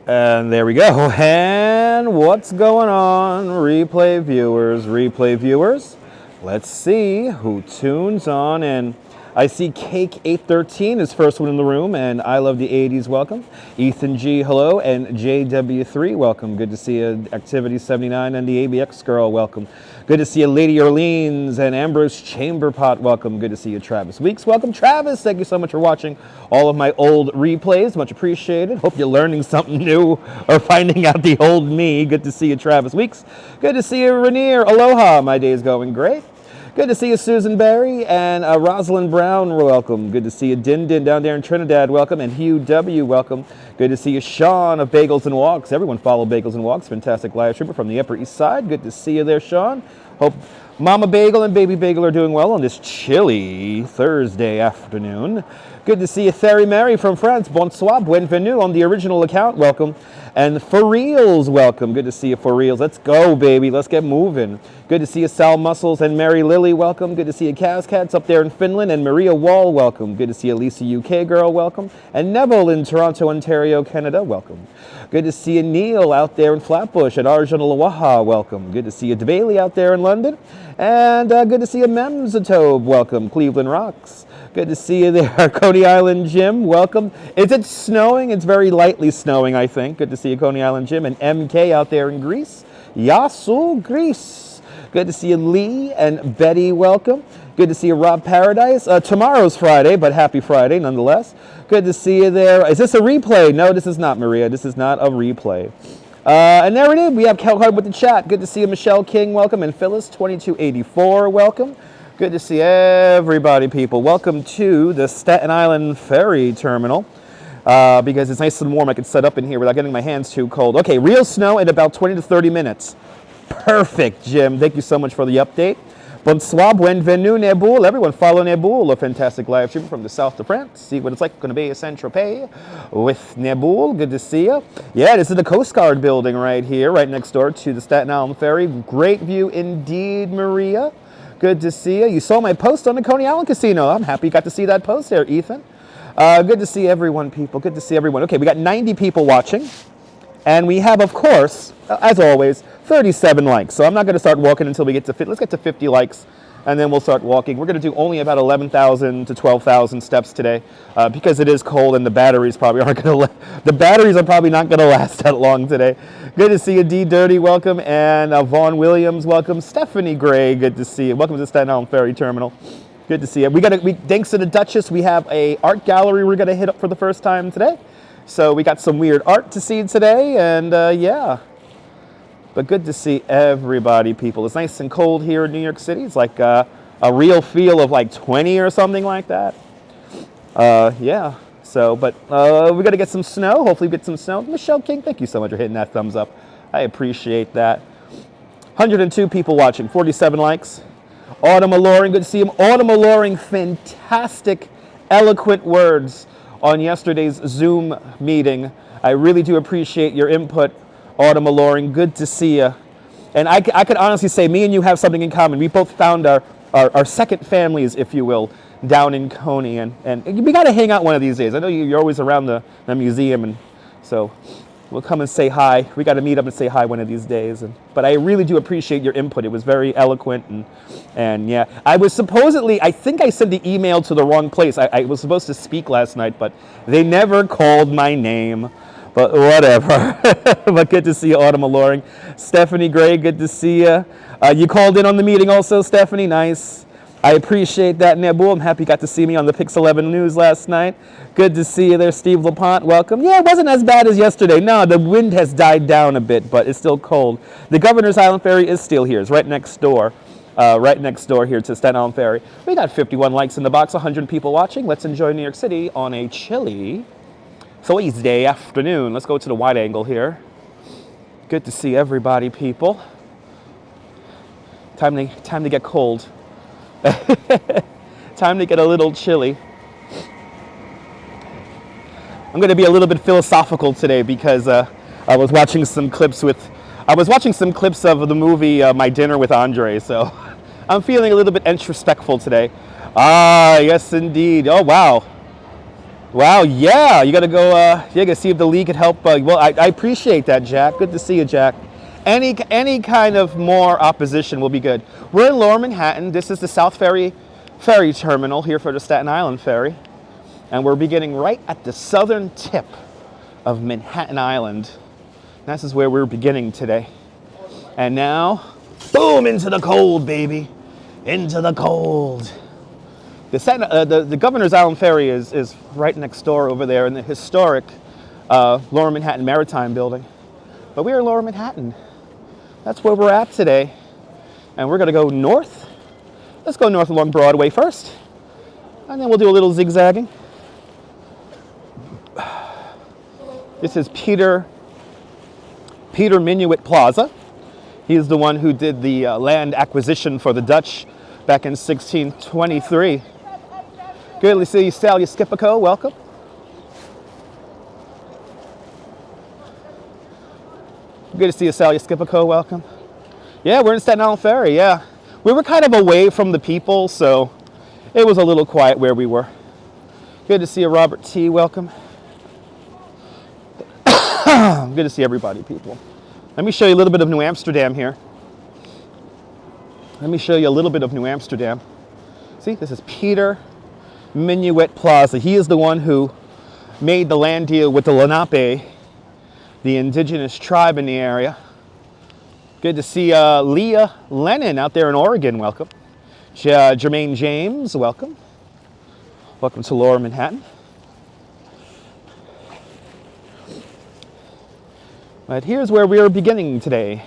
And there we go. And what's going on, replay viewers? Let's see who tunes on in. I see Cake 813 is first one in the room, and I Love the 80s, welcome. Ethan G, hello, and JW3, welcome. Good to see you. Activity 79 and the ABX girl, welcome. Good to see you, Lady Orleans and Ambrose Chamberpot, welcome. Good to see you, Travis Weeks, welcome. Travis, thank you so much for watching all of my old replays, much appreciated. Hope you're learning something new or finding out the old me. Good to see you, Travis Weeks. Good to see you, Rainier. Aloha, my day's going great. Good to see you, Susan Berry, and Rosalind Brown, welcome. Good to see you, Din Din, down there in Trinidad, welcome, and Hugh W, welcome. Good to see you, Sean of Bagels and Walks. Everyone follow Bagels and Walks, fantastic live streamer from the Upper East Side. Good to see you there, Sean. Hope Mama Bagel and Baby Bagel are doing well on this chilly Thursday afternoon. Good to see you, Ferry Mary from France. Bonsoir, bienvenue on the original account, welcome. And For Reals, welcome. Good to see you, For Reals. Let's go, baby. Let's get moving. Good to see you, Sal Muscles and Mary Lily, welcome. Good to see you, Kaz Cats up there in Finland, and Maria Wall, welcome. Good to see you, Lisa UK Girl, welcome. And Neville in Toronto, Ontario, Canada, welcome. Good to see you, Neil out there in Flatbush, and Arjun Lawaha, welcome. Good to see you, DeBailey out there in London. And good to see you, Memzatobe, welcome. Cleveland Rocks. Good to see you there, Coney Island Jim, welcome. Is it snowing? It's very lightly snowing, I think. Good to see you, Coney Island Jim, and MK out there in Greece. Yasu, Greece. Good to see you, Lee and Betty, welcome. Good to see you, Rob Paradise. Tomorrow's Friday, but happy Friday nonetheless. Good to see you there. Is this a replay? No, this is not, Maria. This is not a replay. And there it is. We have Kel Hard with the chat. Good to see you, Michelle King, welcome, and Phyllis 2284, welcome. Good to see everybody, people. Welcome to the Staten Island Ferry Terminal. Because it's nice and warm, I can set up in here without getting my hands too cold. Okay, real snow in about 20 to 30 minutes. Perfect, Jim. Thank you so much for the update. Bonsoir, bienvenue, Neboul. Everyone follow Neboul, a fantastic live stream from the south of France. See what it's like going to be a Saint-Tropez with Neboul. Good to see you. Yeah, this is the Coast Guard building right here, right next door to the Staten Island Ferry. Great view indeed, Maria. Good to see you. You saw my post on the Coney Island Casino. I'm happy you got to see that post there, Ethan. Good to see everyone, people. Good to see everyone. Okay, we got 90 people watching. And we have, of course, as always, 37 likes. So I'm not going to start walking until we get to 50. Let's get to 50 likes, and then we'll start walking. We're going to do only about 11,000 to 12,000 steps today because it is cold and the batteries probably aren't going to. The batteries are probably not going to last that long today. Good to see you, D Dirty. Welcome, and Vaughn Williams. Welcome, Stephanie Gray. Good to see you. Welcome to the Staten Island Ferry Terminal. Good to see you. Thanks to the Duchess, we have a art gallery we're going to hit up for the first time today. So we got some weird art to see today, and yeah. But good to see everybody, people. It's nice and cold here in New York City. It's like a real feel of like 20 or something like that. Yeah. So, but we got to get some snow. Hopefully we get some snow. Michelle King, thank you so much for hitting that thumbs up. I appreciate that. 102 people watching, 47 likes. Autumn Alluring, good to see him. Autumn Alluring, fantastic, eloquent words on yesterday's Zoom meeting. I really do appreciate your input, Autumn Alluring. Good to see you. And I could honestly say me and you have something in common. We both found our second families, if you will, down in Coney. And we got to hang out one of these days. I know you're always around the museum, and so we'll come and say hi. We got to meet up and say hi one of these days. But I really do appreciate your input. It was very eloquent. And yeah, I think I sent the email to the wrong place. I was supposed to speak last night, but they never called my name. But whatever. But good to see you, Autumn Alluring. Stephanie Gray, good to see you. You called in on the meeting also, Stephanie. Nice. I appreciate that, Neboul. I'm happy you got to see me on the Pix 11 News last night. Good to see you there, Steve LaPont. Welcome. Yeah, it wasn't as bad as yesterday. No, the wind has died down a bit, but it's still cold. The Governor's Island Ferry is still here. It's right next door. Right next door here to Staten Island Ferry. We got 51 likes in the box, 100 people watching. Let's enjoy New York City on a chilly Thursday afternoon. Let's go to the wide angle here. Good to see everybody, people. Time to get cold. Time to get a little chilly. I'm going to be a little bit philosophical today because I was watching some clips of the movie My Dinner with Andre, so I'm feeling a little bit introspectful today. Ah, yes indeed. Oh wow. Wow, yeah, you got to go, you got to see if the league could help. Well, I appreciate that, Jack. Good to see you, Jack. Any kind of more opposition will be good. We're in Lower Manhattan. This is the South Ferry terminal here for the Staten Island Ferry. And we're beginning right at the southern tip of Manhattan Island. This is where we're beginning today. And now, boom, into the cold, baby. Into the cold. The Governor's Island Ferry is right next door over there in the historic Lower Manhattan Maritime Building. But we're in Lower Manhattan. That's where we're at today. And we're going to go north. Let's go north along Broadway first. And then we'll do a little zigzagging. This is Peter Minuit Plaza. He is the one who did the land acquisition for the Dutch back in 1623. Good to see you, Sally Skipico. Welcome. Good to see you, Sally Skipico. Welcome. Yeah, we're in Staten Island Ferry. Yeah, we were kind of away from the people, so it was a little quiet where we were. Good to see you, Robert T. Welcome. Good to see everybody, people. Let me show you a little bit of New Amsterdam here. Let me show you a little bit of New Amsterdam. See, this is Peter Minuit Plaza. He is the one who made the land deal with the Lenape, the indigenous tribe in the area. Good to see Leah Lennon out there in Oregon. Welcome. Jermaine James, welcome. Welcome to Lower Manhattan. But here's where we're beginning today,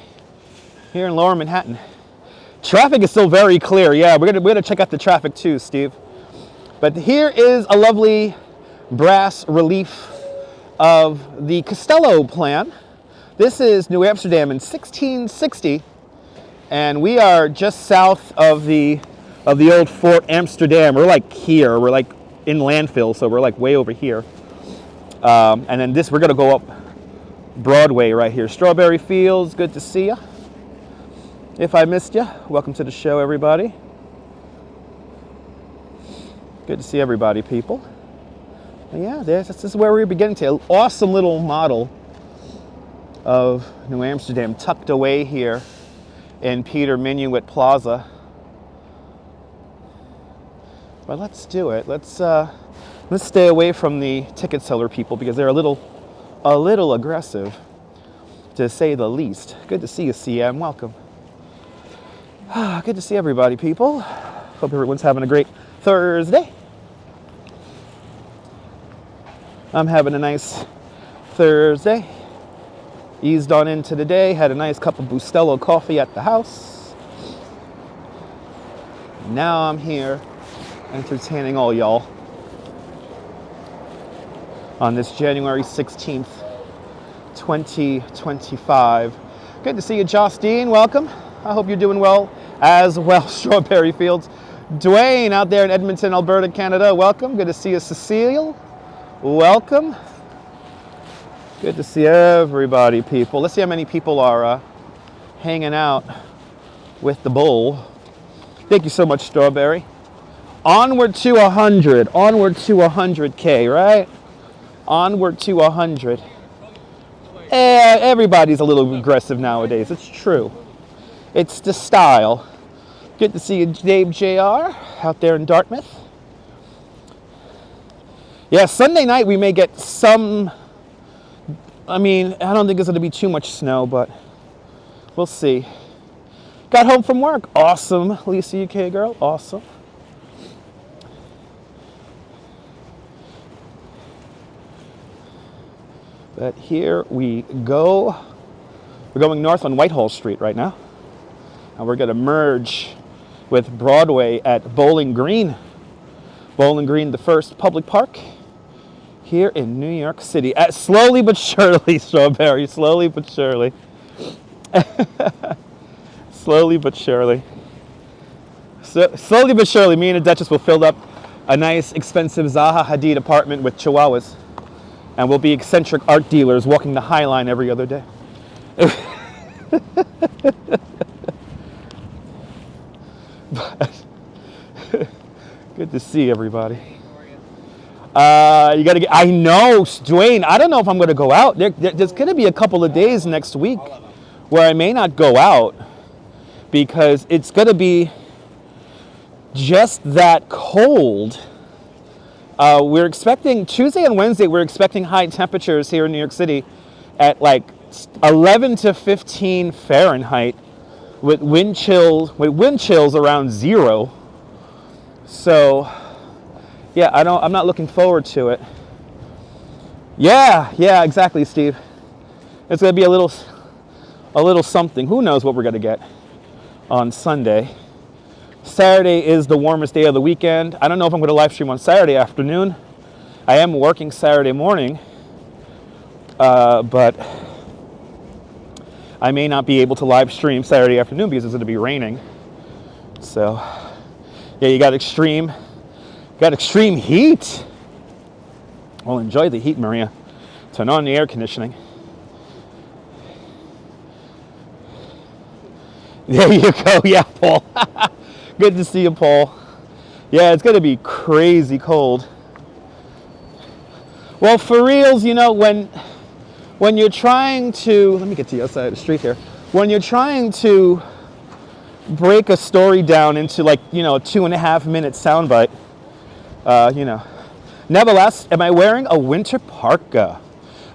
here in Lower Manhattan. Traffic is still very clear. Yeah, we're gonna check out the traffic too, Steve. But here is a lovely brass relief of the Costello plan. This is New Amsterdam in 1660, and we are just south of the old Fort Amsterdam. We're like here. We're like in landfill, so we're like way over here. And then we're gonna go up Broadway right here. Strawberry Fields, good to see you. If I missed you, welcome to the show, everybody. Good to see everybody, people. And yeah, this is where we're beginning to. Awesome little model of New Amsterdam tucked away here in Peter Minuit Plaza. But let's do it. Let's stay away from the ticket seller people because they're a little aggressive, to say the least. Good to see you, CM. Welcome. Good to see everybody, people. Hope everyone's having a great Thursday. I'm having a nice Thursday. Eased on into the day. Had a nice cup of Bustelo coffee at the house. Now I'm here entertaining all y'all on this January 16th, 2025. Good to see you, Justine. Welcome. I hope you're doing well as well. Strawberry Fields. Dwayne out there in Edmonton, Alberta, Canada. Welcome. Good to see you, Cecile. Welcome. Good to see everybody, people. Let's see how many people are hanging out with the bull. Thank you so much, Strawberry. Onward to 100. Onward to 100K, right? Onward to 100. Everybody's a little aggressive nowadays. It's true. It's the style. Good to see you, Dave JR, out there in Dartmouth. Yeah, Sunday night we may get some. I mean, I don't think there's going to be too much snow, but we'll see. Got home from work. Awesome. Lisa UK girl. Awesome. But here we go. We're going north on Whitehall Street right now. And we're going to merge with Broadway at Bowling Green. Bowling Green, the first public park here in New York City. Slowly but surely, Strawberry. Slowly but surely. Slowly but surely. So, slowly but surely, me and the Duchess will fill up a nice, expensive Zaha Hadid apartment with chihuahuas. And we'll be eccentric art dealers walking the High Line every other day. But, good to see everybody. You gotta get. I know, Dwayne. I don't know if I'm gonna go out. There's gonna be a couple of days next week where I may not go out because it's gonna be just that cold. We're expecting Tuesday and Wednesday. We're expecting high temperatures here in New York City at like 11 to 15 Fahrenheit, with wind chills around 0. So, yeah, I'm not looking forward to it. Yeah, exactly, Steve. It's gonna be a little something. Who knows what we're gonna get on Sunday. Saturday is the warmest day of the weekend. I don't know if I'm going to live stream on Saturday afternoon. I am working Saturday morning, but I may not be able to live stream Saturday afternoon because it's going to be raining. So, yeah, you got extreme heat. Well, enjoy the heat, Maria. Turn on the air conditioning. There you go. Yeah, Paul. Good to see you, Paul. Yeah, it's going to be crazy cold. Well, for reals, you know, when you're trying to, let me get to the other side of the street here. When you're trying to break a story down into, like, you know, a 2.5-minute soundbite, you know. Nevertheless, am I wearing a winter parka?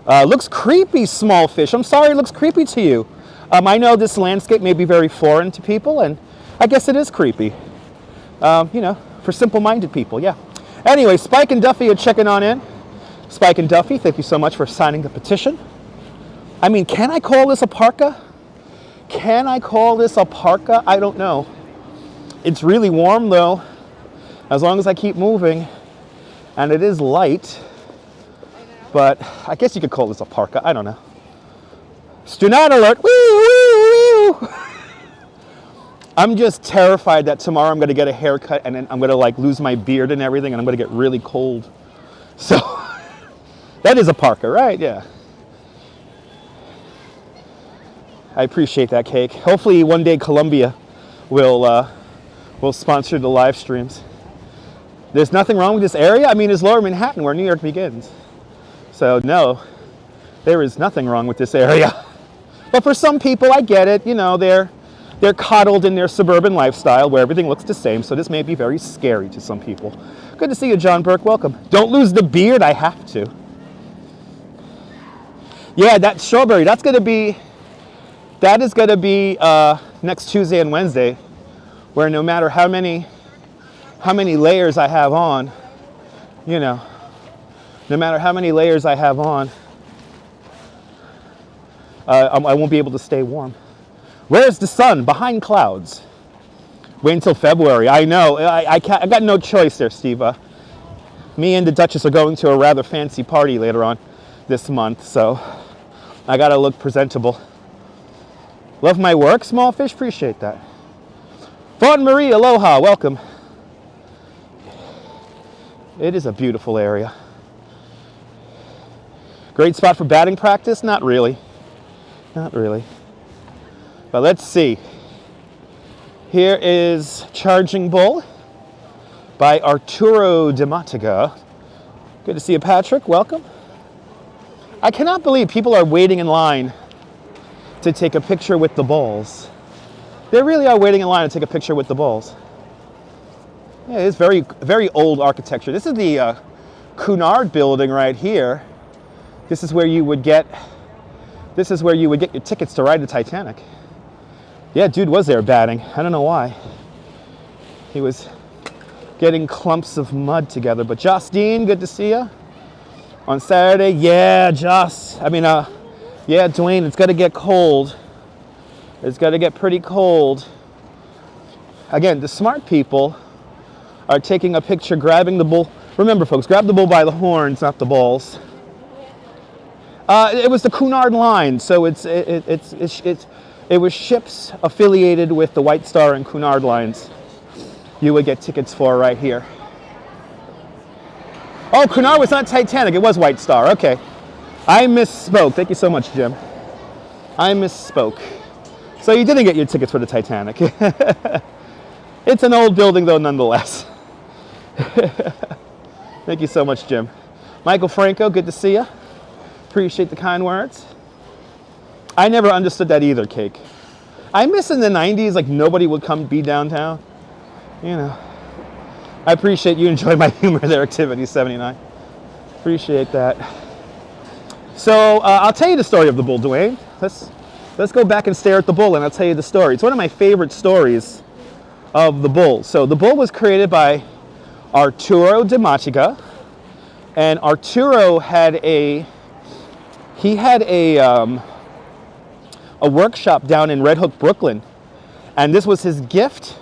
Looks creepy, small fish. I'm sorry it looks creepy to you. I know this landscape may be very foreign to people, and I guess it is creepy, you know, for simple-minded people, yeah. Anyway, Spike and Duffy are checking on in. Spike and Duffy, thank you so much for signing the petition. I mean, can I call this a parka? Can I call this a parka? I don't know. It's really warm, though, as long as I keep moving, and it is light, but I guess you could call this a parka. I don't know. Stunat alert! Woo, woo, woo. I'm just terrified that tomorrow I'm going to get a haircut and then I'm going to like lose my beard and everything and I'm going to get really cold. So that is a parka, right? Yeah. I appreciate that, Cake. Hopefully one day Columbia will sponsor the live streams. There's nothing wrong with this area. I mean, it's Lower Manhattan where New York begins. So no, there is nothing wrong with this area. But for some people, I get it. You know, they're coddled in their suburban lifestyle where everything looks the same, so this may be very scary to some people. Good to see you, John Burke. Welcome. Don't lose the beard. I have to. Yeah, that strawberry, that is going to be next Tuesday and Wednesday, where no matter how many layers I have on, you know, no matter how many layers I have on, I won't be able to stay warm. Where's the sun? Behind clouds. Wait until February. I know. I got no choice there, Steve. Me and the Duchess are going to a rather fancy party later on this month, so I got to look presentable. Love my work, small fish. Appreciate that. Fawn Marie, aloha. Welcome. It is a beautiful area. Great spot for batting practice? Not really. Not really. But let's see. Here is Charging Bull by Arturo Dematiga. Good to see you, Patrick. Welcome. I cannot believe people are waiting in line to take a picture with the balls. They really are waiting in line to take a picture with the balls. Yeah, it's very, very old architecture. This is the Cunard building right here. This is where you would get your tickets to ride the Titanic. Yeah, dude was there batting. I don't know why. He was getting clumps of mud together. But Justine, good to see you. On Saturday, yeah, Joss. I mean, yeah, Dwayne, it's got to get cold. It's got to get pretty cold. Again, the smart people are taking a picture, grabbing the bull. Remember, folks, grab the bull by the horns, not the balls. It was the Cunard line, so it was ships affiliated with the White Star and Cunard lines. You would get tickets for right here. Oh, Cunard was not Titanic, it was White Star. Okay. I misspoke. Thank you so much, Jim. I misspoke. So you didn't get your tickets for the Titanic. It's an old building, though, nonetheless. Thank you so much, Jim. Michael Franco, good to see you. Appreciate the kind words. I never understood that either, Cake. I miss in the 90s, like nobody would come be downtown. You know. I appreciate you enjoy my humor there, Activity 79. Appreciate that. So I'll tell you the story of the bull, Dwayne. Let's go back and stare at the bull, and I'll tell you the story. It's one of my favorite stories of the bull. So the bull was created by Arturo de Machica, and Arturo had a workshop down in Red Hook, Brooklyn, and this was his gift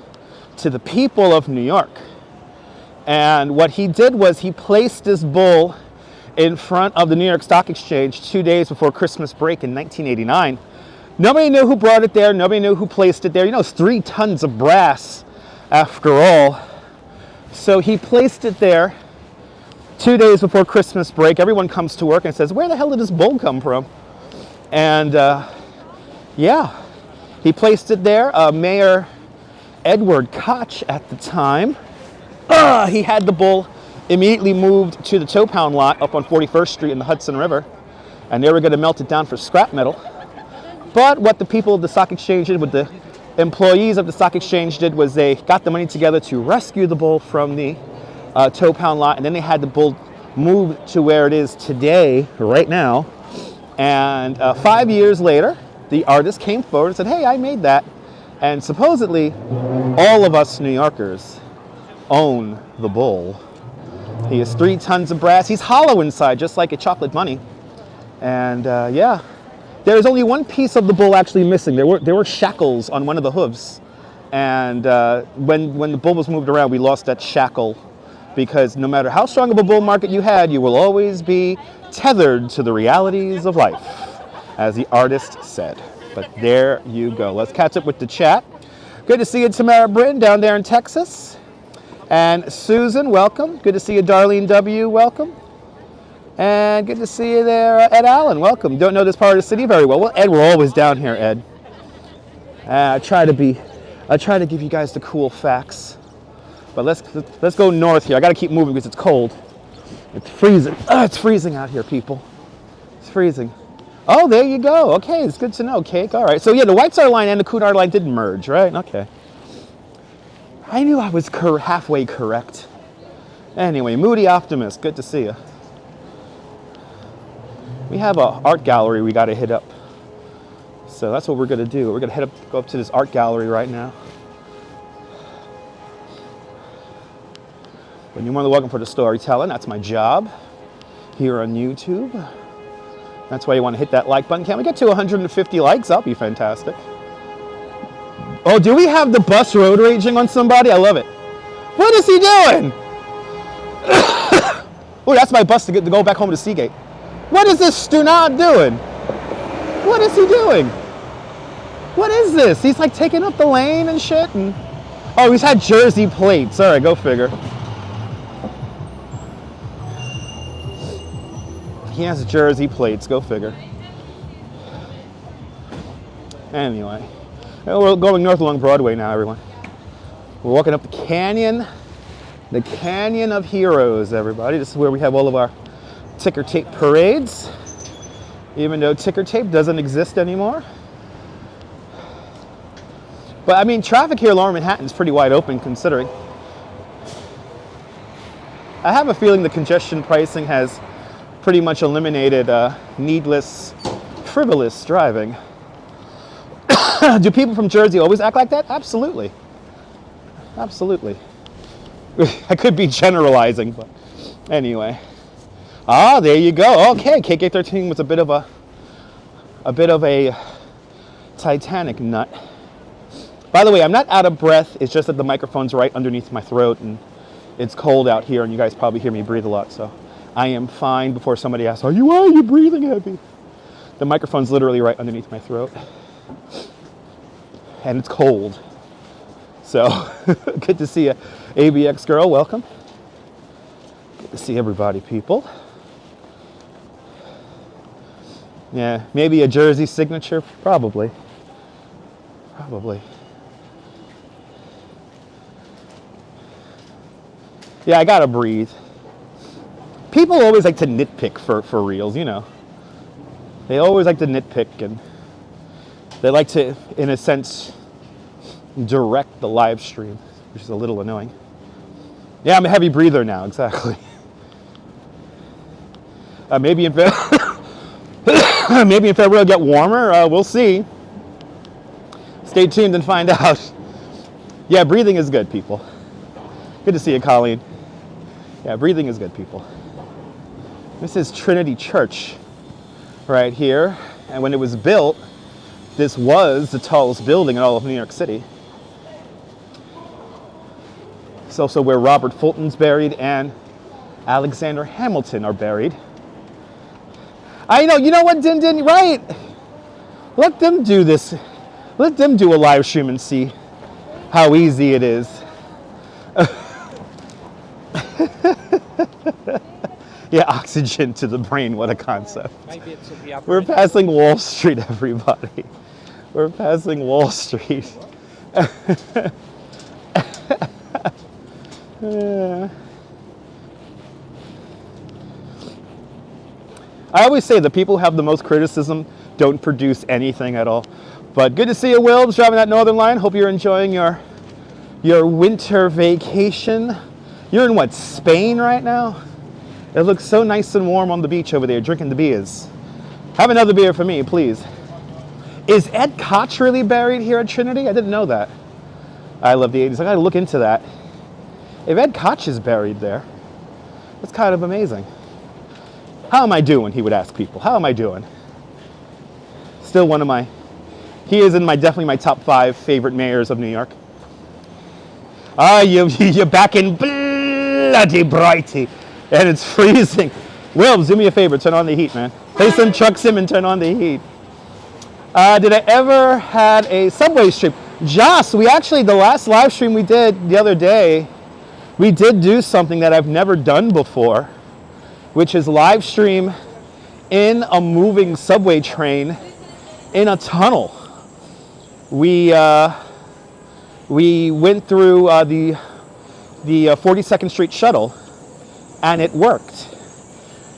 to the people of New York. And what he did was he placed this bull in front of the New York Stock Exchange 2 days before Christmas break in 1989. Nobody knew who brought it there. Nobody knew who placed it there. You know, it's 3 tons of brass after all. So he placed it there 2 days before Christmas break. Everyone comes to work and says, where the hell did this bull come from? And yeah, he placed it there. Mayor Edward Koch at the time, he had the bull immediately moved to the tow pound lot up on 41st Street in the Hudson River, and they were going to melt it down for scrap metal. But what the people of the stock exchange did, what the employees of the stock exchange did, was they got the money together to rescue the bull from the tow pound lot, and then they had the bull moved to where it is today, right now. And 5 years later, the artist came forward and said, hey, I made that. And supposedly, all of us New Yorkers own the bull. He is 3 tons of brass. He's hollow inside, just like a chocolate bunny. And yeah, there is only one piece of the bull actually missing. There were shackles on one of the hooves. And when the bull was moved around, we lost that shackle, because no matter how strong of a bull market you had, you will always be tethered to the realities of life, as the artist said. But there you go. Let's catch up with the chat. Good to see you, Tamara Britton, down there in Texas. And Susan, welcome. Good to see you, Darlene W. Welcome. And good to see you there, Ed Allen. Welcome. Don't know this part of the city very well. Well, Ed, we're always down here, Ed. I try to give you guys the cool facts. But let's go north here. I got to keep moving because it's cold. It's freezing. It's freezing out here, people. It's freezing. Oh, there you go. Okay, it's good to know, Cake. All right. So yeah, the White Star Line and the Cunard Line didn't merge, right? Okay. I knew I was halfway correct. Anyway, Moody Optimist, good to see you. We have an art gallery we got to hit up. So that's what we're going to do. We're going to go up to this art gallery right now. But you're more than welcome for the storytelling. That's my job here on YouTube. That's why you want to hit that like button. Can we get to 150 likes? That'll be fantastic. Oh, do we have the bus road raging on somebody? I love it. What is he doing? Oh, that's my bus to go back home to Seagate. What is this Stunad doing? What is he doing? What is this? He's like taking up the lane and shit. And oh, he's had Jersey plates. All right, go figure. He has Jersey plates. Go figure. Anyway. We're going north along Broadway now, everyone. We're walking up the canyon of heroes, everybody. This is where we have all of our ticker tape parades, even though ticker tape doesn't exist anymore. But I mean, traffic here in Lower Manhattan is pretty wide open, considering. I have a feeling the congestion pricing has pretty much eliminated needless, frivolous driving. Do people from Jersey always act like that? Absolutely. Absolutely. I could be generalizing, but anyway. Ah, there you go. Okay, KK13 was a bit of a Titanic nut. By the way, I'm not out of breath. It's just that the microphone's right underneath my throat, and it's cold out here, and you guys probably hear me breathe a lot, so I am fine before somebody asks, why are you breathing heavy? The microphone's literally right underneath my throat. And it's cold. So, good to see you. ABX girl, welcome. Good to see everybody, people. Yeah, maybe a Jersey signature, probably. Probably. Yeah, I gotta breathe. People always like to nitpick for reels, you know. They always like to nitpick, and they like to, in a sense, direct the live stream, which is a little annoying. Yeah, I'm a heavy breather now, exactly. Maybe in maybe in February it'll get warmer. We'll see. Stay tuned and find out. Yeah, breathing is good, people. Good to see you, Colleen. Yeah, breathing is good, people. This is Trinity Church right here. And when it was built, this was the tallest building in all of New York City. It's also where Robert Fulton's buried and Alexander Hamilton are buried. I know, you know what, Din, right? Let them do this. Let them do a live stream and see how easy it is. Yeah, oxygen to the brain, what a concept. Maybe it's at the upper We're end. passing Wall Street, everybody. We're passing Wall Street. I always say the people who have the most criticism don't produce anything at all. But good to see you, Wilbs, driving that Northern Line. Hope you're enjoying your winter vacation. You're in what, Spain right now? It looks so nice and warm on the beach over there, drinking the beers. Have another beer for me, please. Is Ed Koch really buried here at Trinity? I didn't know that. I love the 80s. I gotta look into that. If Ed Koch is buried there, that's kind of amazing. How am I doing, he would ask people. How am I doing? Still one of my, he is in definitely my top 5 favorite mayors of New York. You're back in bloody Brighty, and it's freezing. Will, do me a favor, turn on the heat, man. Play some Chuck Sim and turn on the heat. Did I ever had a subway stream? Joss, we actually, the last live stream we did the other day, we did do something that I've never done before, which is live stream in a moving subway train in a tunnel. We went through the 42nd Street shuttle, and it worked.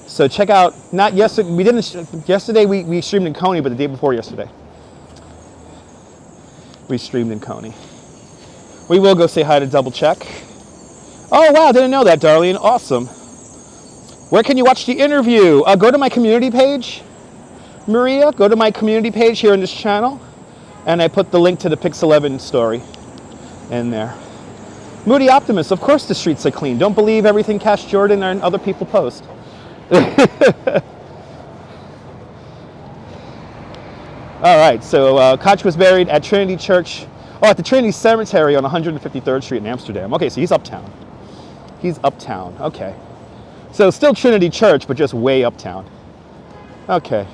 So check out, not yesterday, we didn't, yesterday we streamed in Coney, but the day before yesterday, we streamed in Coney. We will go say hi to Double Check. Oh wow, didn't know that, Darlene, awesome. Where can you watch the interview? Go to my community page, Maria, go to my community page here on this channel, and I put the link to the Pix 11 story in there. Moody Optimist, of course the streets are clean. Don't believe everything Cash Jordan and other people post. All right, so Koch was buried at Trinity Church, at the Trinity Cemetery on 153rd Street in Amsterdam. Okay, so he's uptown. He's uptown, okay. So still Trinity Church, but just way uptown. Okay.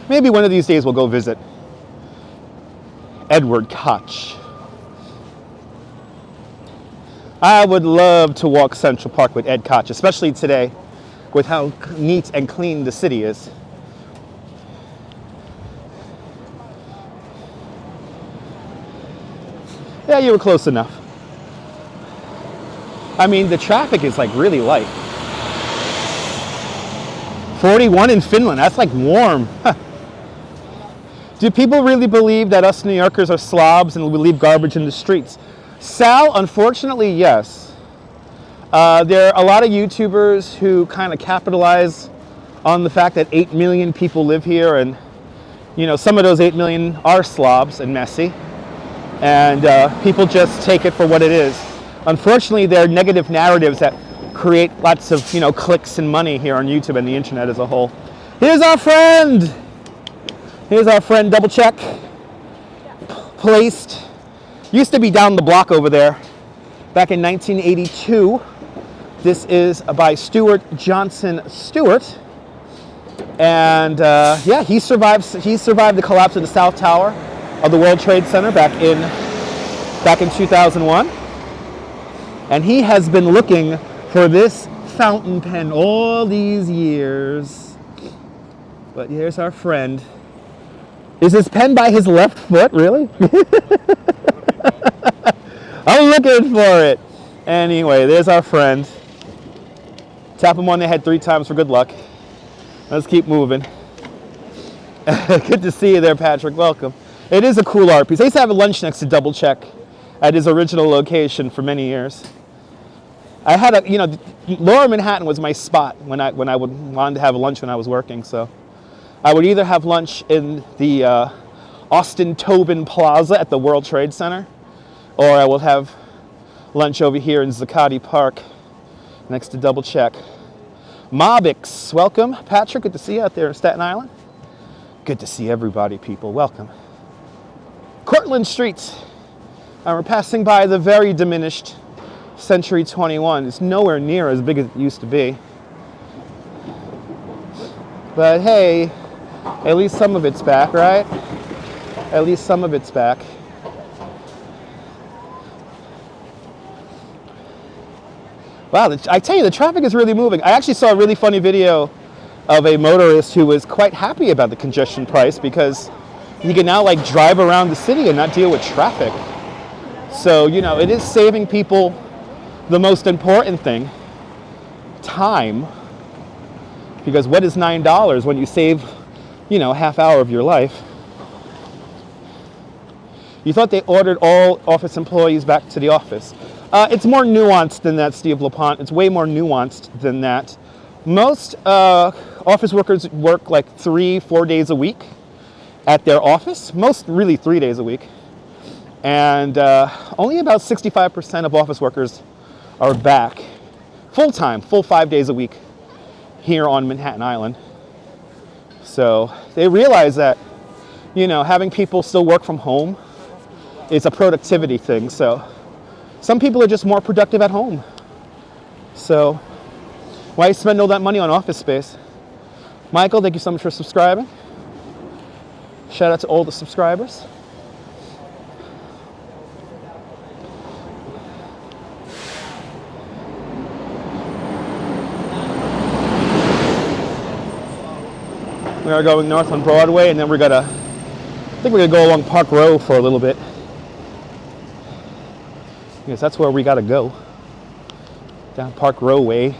Maybe one of these days we'll go visit Edward Koch. I would love to walk Central Park with Ed Koch, especially today with how neat and clean the city is. Yeah, you were close enough. I mean, the traffic is like really light. 41 in Finland, that's like warm. Do people really believe that us New Yorkers are slobs and we leave garbage in the streets? Sal, unfortunately, yes. There are a lot of YouTubers who kind of capitalize on the fact that 8 million people live here, and you know, some of those 8 million are slobs and messy, and people just take it for what it is. Unfortunately, there are negative narratives that create lots of, you know, clicks and money here on YouTube and the internet as a whole. Here's our friend. Here's our friend Double Check. Placed. Used to be down the block over there back in 1982. This is by Stuart Johnson Stewart. And yeah, he survived the collapse of the South Tower of the World Trade Center back in 2001. And he has been looking for this fountain pen all these years. But here's our friend. Is his pen by his left foot, really? I'm looking for it. Anyway, there's our friend. Tap them on the head 3 times for good luck. Let's keep moving. Good to see you there, Patrick. Welcome. It is a cool art piece. I used to have a lunch next to Double Check at his original location for many years. I had a, Lower Manhattan was my spot when I would wanted to have lunch when I was working. So I would either have lunch in the Austin Tobin Plaza at the World Trade Center, or I will have lunch over here in Zuccotti Park next to Double Check. Mobix, welcome. Patrick, good to see you out there in Staten Island. Good to see everybody, people. Welcome. Cortlandt Street. We're passing by the very diminished Century 21. It's nowhere near as big as it used to be. But hey, at least some of it's back, right? At least some of it's back. Wow, I tell you, the traffic is really moving. I actually saw a really funny video of a motorist who was quite happy about the congestion price because he can now like drive around the city and not deal with traffic. So, it is saving people the most important thing, time. Because what is $9 when you save, half hour of your life? You thought they ordered all office employees back to the office. It's more nuanced than that, Steve LaPont. It's way more nuanced than that. Most office workers work like 3-4 days a week at their office. Most really 3 days a week. And only about 65% of office workers are back full-time, full 5 days a week here on Manhattan Island. So they realize that, having people still work from home is a productivity thing. So some people are just more productive at home. So why spend all that money on office space? Michael, thank you so much for subscribing. Shout out to all the subscribers. We are going north on Broadway, and then I think we're gonna go along Park Row for a little bit. Because that's where we gotta go. Down Park Row way.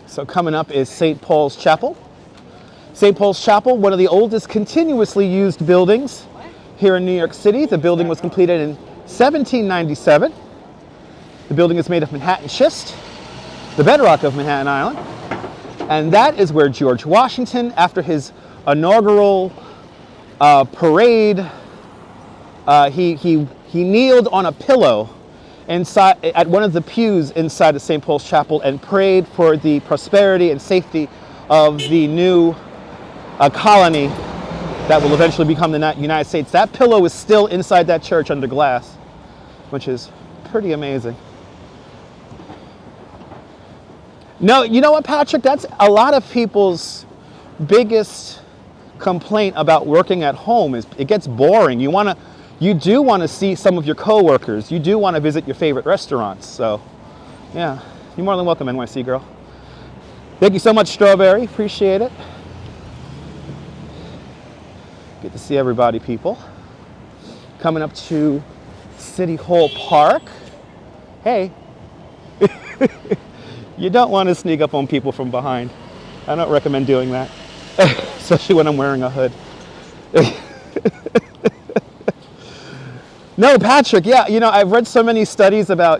So coming up is St. Paul's Chapel. St. Paul's Chapel, one of the oldest continuously used buildings here in New York City. The building was completed in 1797. The building is made of Manhattan schist, the bedrock of Manhattan Island. And that is where George Washington, after his inaugural parade, he kneeled on a pillow inside at one of the pews inside the St. Paul's Chapel and prayed for the prosperity and safety of the new colony that will eventually become the United States. That pillow is still inside that church under glass, which is pretty amazing. No, you know what, Patrick? That's a lot of people's biggest complaint about working at home is it gets boring. You do want to see some of your coworkers. You do want to visit your favorite restaurants. So, yeah, you're more than welcome, NYC girl. Thank you so much, Strawberry. Appreciate it. Good to see everybody, people. Coming up to City Hall Park. Hey. You don't want to sneak up on people from behind. I don't recommend doing that, especially when I'm wearing a hood. No, Patrick, yeah, I've read so many studies about,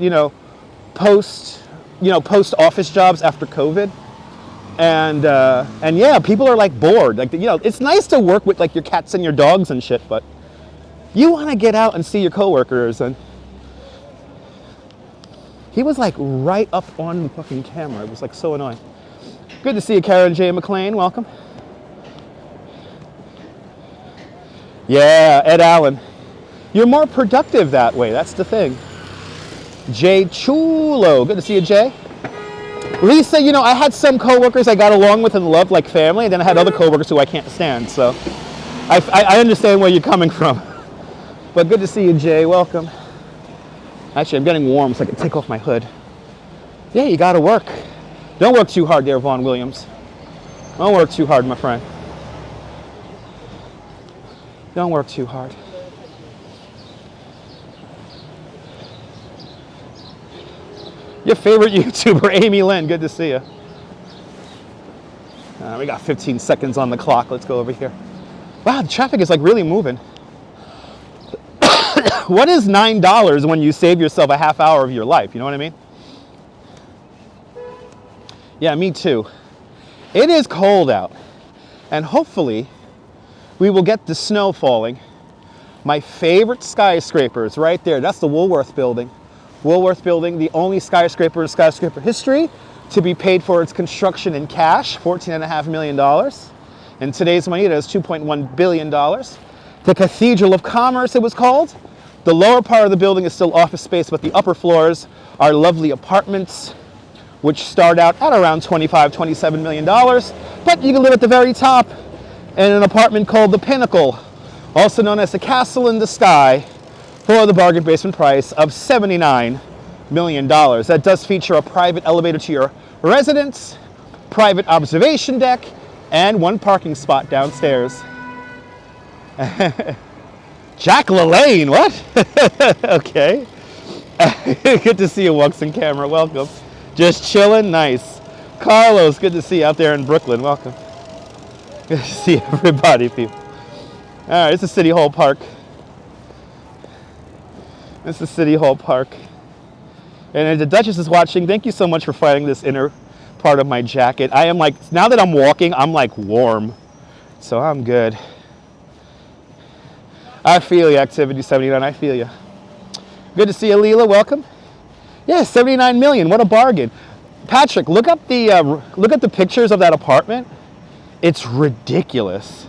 post office jobs after COVID. And yeah, people are like bored. Like, it's nice to work with like your cats and your dogs and shit, but you want to get out and see your coworkers. And he was like right up on the fucking camera. It was like so annoying. Good to see you, Karen J. McLean. Welcome. Yeah, Ed Allen. You're more productive that way. That's the thing. Jay Chulo. Good to see you, Jay. Lisa, I had some coworkers I got along with and loved like family, and then I had other coworkers who I can't stand. So I understand where you're coming from. But good to see you, Jay. Welcome. Actually, I'm getting warm, so I can take off my hood. Yeah, you gotta work. Don't work too hard there, Vaughn Williams. Don't work too hard, my friend. Don't work too hard. Your favorite YouTuber, Amy Lynn. Good to see you. We got 15 seconds on the clock. Let's go over here. Wow, the traffic is like really moving. What is $9 when you save yourself a half hour of your life? You know what I mean? Yeah, me too. It is cold out. And hopefully we will get the snow falling. My favorite skyscraper is right there. That's the Woolworth building. Woolworth building, the only skyscraper in skyscraper history to be paid for its construction in cash, $14.5 million. In today's money, that is $2.1 billion. The Cathedral of Commerce, it was called. The lower part of the building is still office space, but the upper floors are lovely apartments, which start out at around $25, $27 million. But you can live at the very top in an apartment called the Pinnacle, also known as the Castle in the Sky, for the bargain basement price of $79 million. That does feature a private elevator to your residence, private observation deck, and one parking spot downstairs. Jack LaLanne, what? Okay. Good to see you, Wuxen Camera. Welcome. Just chilling, nice. Carlos, good to see you out there in Brooklyn. Welcome. Good to see everybody, people. All right, this is City Hall Park. This is City Hall Park. And the Duchess is watching. Thank you so much for finding this inner part of my jacket. I am like, now that I'm walking, I'm like warm. So I'm good. I feel you, Activity 79. I feel you. Good to see you, Leela. Welcome. Yeah, 79 million. What a bargain. Patrick, look at the pictures of that apartment. It's ridiculous.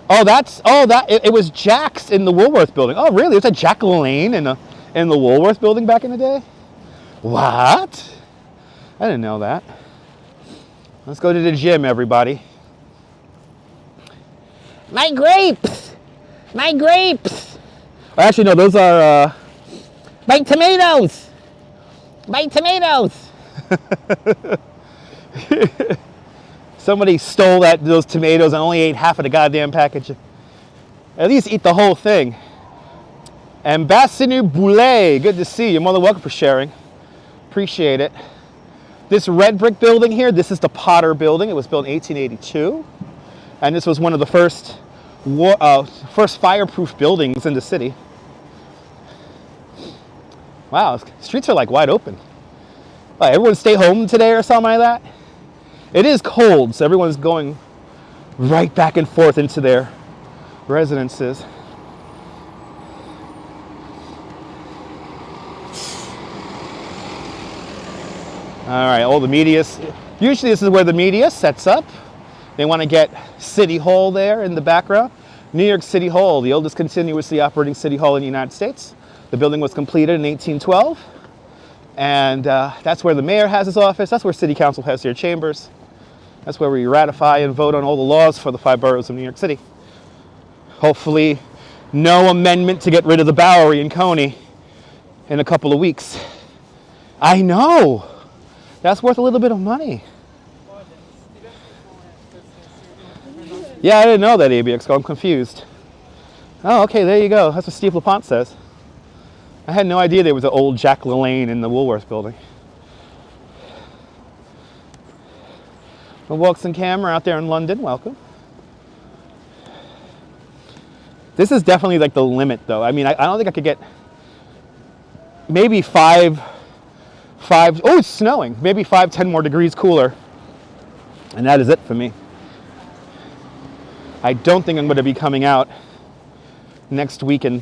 Oh, it was Jack's in the Woolworth building. Oh, really? It was a Jack LaLanne in the Woolworth building back in the day? What? I didn't know that. Let's go to the gym, everybody. My grapes! My grapes! Actually, no, those are my tomatoes! My tomatoes! Somebody stole those tomatoes and only ate half of the goddamn package. At least eat the whole thing. Ambassador Boulet, good to see you. You're more than welcome for sharing. Appreciate it. This red brick building here, this is the Potter building. It was built in 1882. And this was one of the first fireproof buildings in the city. Wow, streets are like wide open. Like, everyone stay home today or something like that? It is cold, so everyone's going right back and forth into their residences. All right, all the media. Usually this is where the media sets up. They want to get City Hall there in the background. New York City Hall, the oldest continuously operating city hall in the United States. The building was completed in 1812. And that's where the mayor has his office. That's where city council has their chambers. That's where we ratify and vote on all the laws for the 5 boroughs of New York City. Hopefully, no amendment to get rid of the Bowery in Coney in a couple of weeks. I know. That's worth a little bit of money. Yeah, I didn't know that, ABX. I'm confused. Oh, okay, there you go. That's what Steve LaPont says. I had no idea there was an old Jack LaLanne in the Woolworth building. The Wuxen Camera out there in London, welcome. This is definitely like the limit, though. I mean, I don't think I could get maybe 5. Oh, it's snowing. Maybe 5, 10 more degrees cooler. And that is it for me. I don't think I'm going to be coming out next week in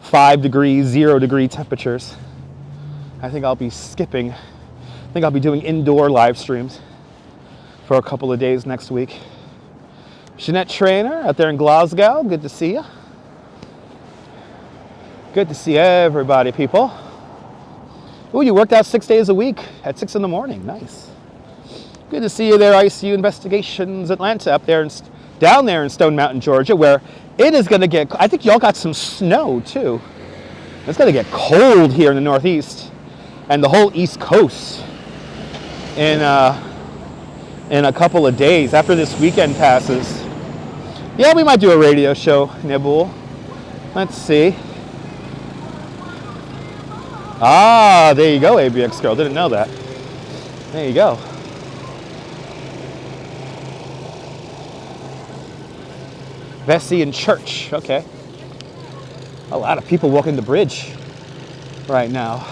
5 degrees, 0 degree temperatures. I think I'll be skipping. I think I'll be doing indoor live streams for a couple of days next week. Jeanette Trainer out there in Glasgow. Good to see you. Good to see everybody, people. Oh, you worked out 6 days a week at 6 in the morning. Nice. Good to see you there, ICU Investigations Atlanta, up there down there in Stone Mountain, Georgia, where it is going to get, I think y'all got some snow too. It's going to get cold here in the Northeast and the whole East Coast in a couple of days after this weekend passes. Yeah, we might do a radio show, Nibble. Let's see. Ah, there you go, ABX Girl. Didn't know that. There you go. Vesey and Church. Okay. A lot of people walking the bridge right now.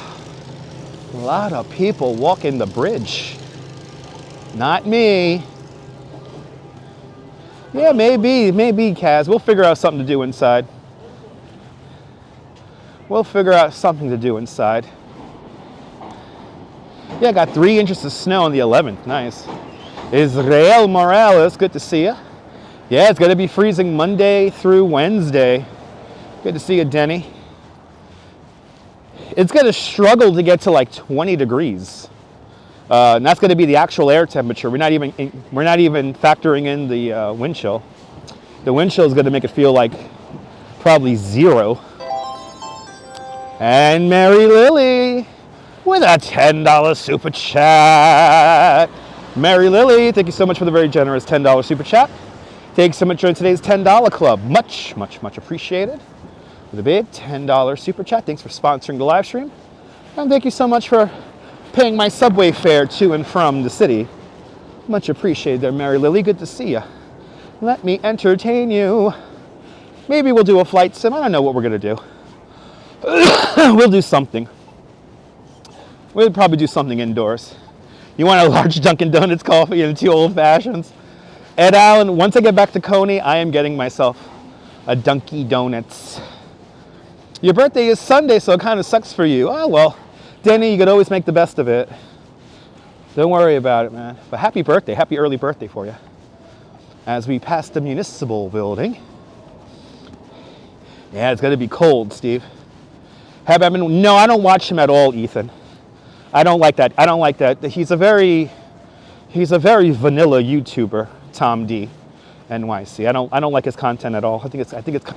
A lot of people walking the bridge. Not me. Yeah, maybe, Kaz. We'll figure out something to do inside. We'll figure out something to do inside. Yeah, I got 3 inches of snow on the 11th. Nice. Israel Morales, good to see you. Yeah, it's going to be freezing Monday through Wednesday. Good to see you, Denny. It's going to struggle to get to like 20 degrees. And that's going to be the actual air temperature. We're not even factoring in the wind chill. The wind chill is going to make it feel like probably 0. And Mary Lily with a $10 super chat. Mary Lily, thank you so much for the very generous $10 super chat. Thanks so much for today's $10 club. Much, much, much appreciated. With a big $10 super chat. Thanks for sponsoring the live stream. And thank you so much for paying my subway fare to and from the city. Much appreciated there, Mary Lily. Good to see you. Let me entertain you. Maybe we'll do a flight sim. I don't know what we're going to do. We'll do something. We'll probably do something indoors. You want a large Dunkin' Donuts coffee and 2 old fashions? Ed Allen, once I get back to Coney, I am getting myself a Dunkin' Donuts. Your birthday is Sunday, so it kind of sucks for you. Oh, well, Denny, you could always make the best of it. Don't worry about it, man. But happy birthday, happy early birthday for you. As we pass the municipal building. Yeah, it's going to be cold, Steve. No, I don't watch him at all, Ethan. I don't like that. I don't like that. He's a very vanilla YouTuber, Tom D, NYC. I don't like his content at all. I think it's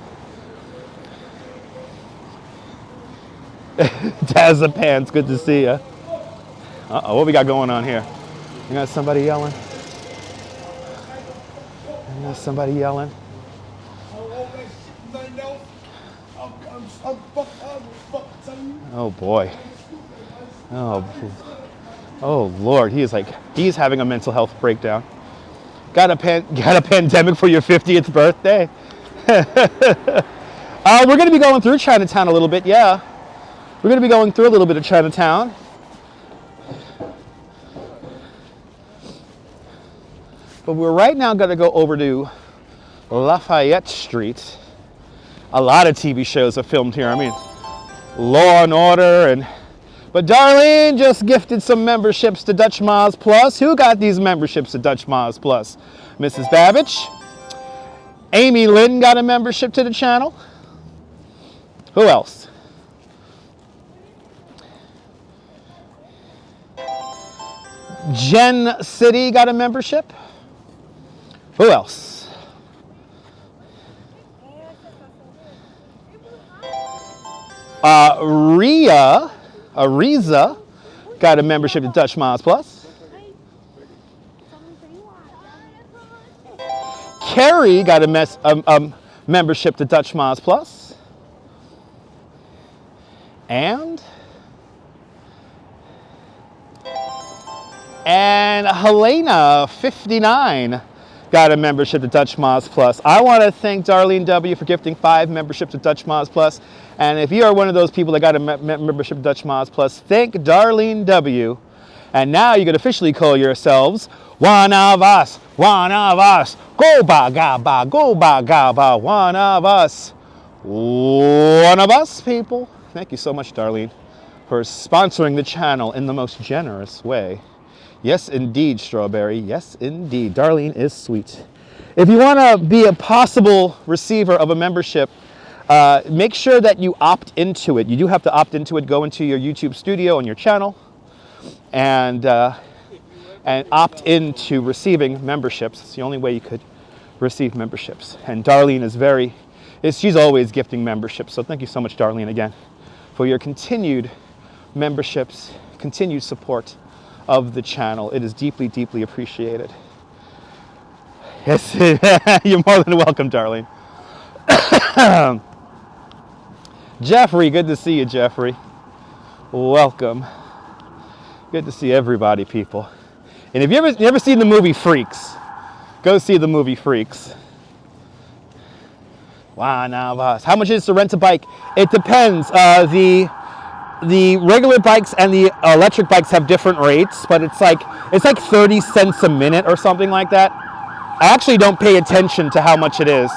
Dazapants, good to see ya. Uh-oh, what we got going on here? We got somebody yelling. Oh boy. Oh Lord, he's having a mental health breakdown. Got a pandemic for your 50th birthday? We're going to be going through Chinatown a little bit, yeah. We're going to be going through a little bit of Chinatown. But we're right now going to go over to Lafayette Street. A lot of TV shows are filmed here. I mean, Law and Order But Darlene just gifted some memberships to Dutch Miles Plus. Who got these memberships to Dutch Miles Plus? Mrs. Babbage. Amy Lynn got a membership to the channel. Who else? Jen City got a membership. Who else? Ariza got a membership to Dutch Miles Plus. Carrie got a membership to Dutch Miles Plus. And Helena, 59, got a membership to Dutch Miles Plus. I want to thank Darlene W. for gifting 5 memberships to Dutch Miles Plus. And if you are one of those people that got a membership to Dutch Miles Plus, thank Darlene W. And now you can officially call yourselves one of us, one of us. Go ba ga ba, go ba ga ba, one of us. One of us, people. Thank you so much, Darlene, for sponsoring the channel in the most generous way. Yes, indeed, Strawberry. Yes, indeed. Darlene is sweet. If you want to be a possible receiver of a membership, make sure that you opt into it. You do have to opt into it. Go into your YouTube studio on your channel and opt into receiving memberships. It's the only way you could receive memberships. And Darlene she's always gifting memberships. So thank you so much, Darlene, again, for your continued memberships, continued support of the channel. It is deeply, deeply appreciated. Yes, you're more than welcome, darling. Jeffrey, good to see you, Jeffrey. Welcome. Good to see everybody, people. And if you ever seen the movie Freaks, go see the movie Freaks. Wow, now, boss. How much is to rent a bike? It depends. The regular bikes and the electric bikes have different rates, but it's like 30 cents a minute or something like that. I actually don't pay attention to how much it is.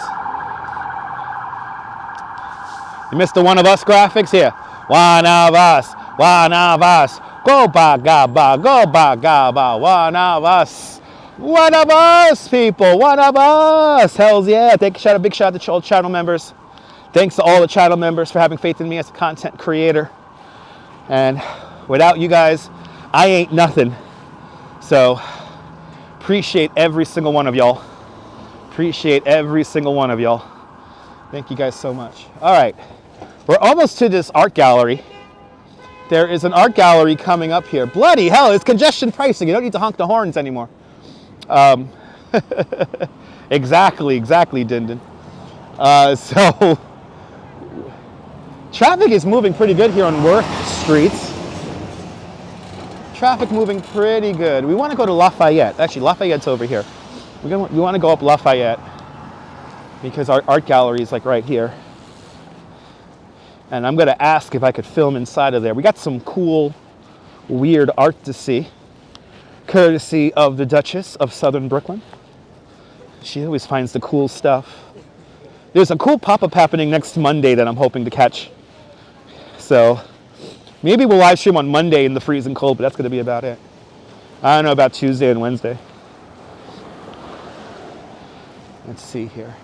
You missed the One of Us graphics here. One of us, one of us. Go ba ga ba, go ba ga ba. One of us. One of us, people. One of us. Hells yeah. Big shout out to all channel members. Thanks to all the channel members for having faith in me as a content creator. And without you guys, I ain't nothing. So appreciate every single one of y'all. Appreciate every single one of y'all. Thank you guys so much. All right. We're almost to this art gallery. There is an art gallery coming up here. Bloody hell, it's congestion pricing. You don't need to honk the horns anymore. Exactly, Dindin. So, traffic is moving pretty good here on Worth Streets. Traffic moving pretty good. We want to go to Lafayette. Actually, Lafayette's over here. We want to go up Lafayette because our art gallery is like right here. And I'm going to ask if I could film inside of there. We got some cool, weird art to see, courtesy of the Duchess of Southern Brooklyn. She always finds the cool stuff. There's a cool pop-up happening next Monday that I'm hoping to catch. So maybe we'll live stream on Monday in the freezing cold, but that's going to be about it. I don't know about Tuesday and Wednesday. Let's see here.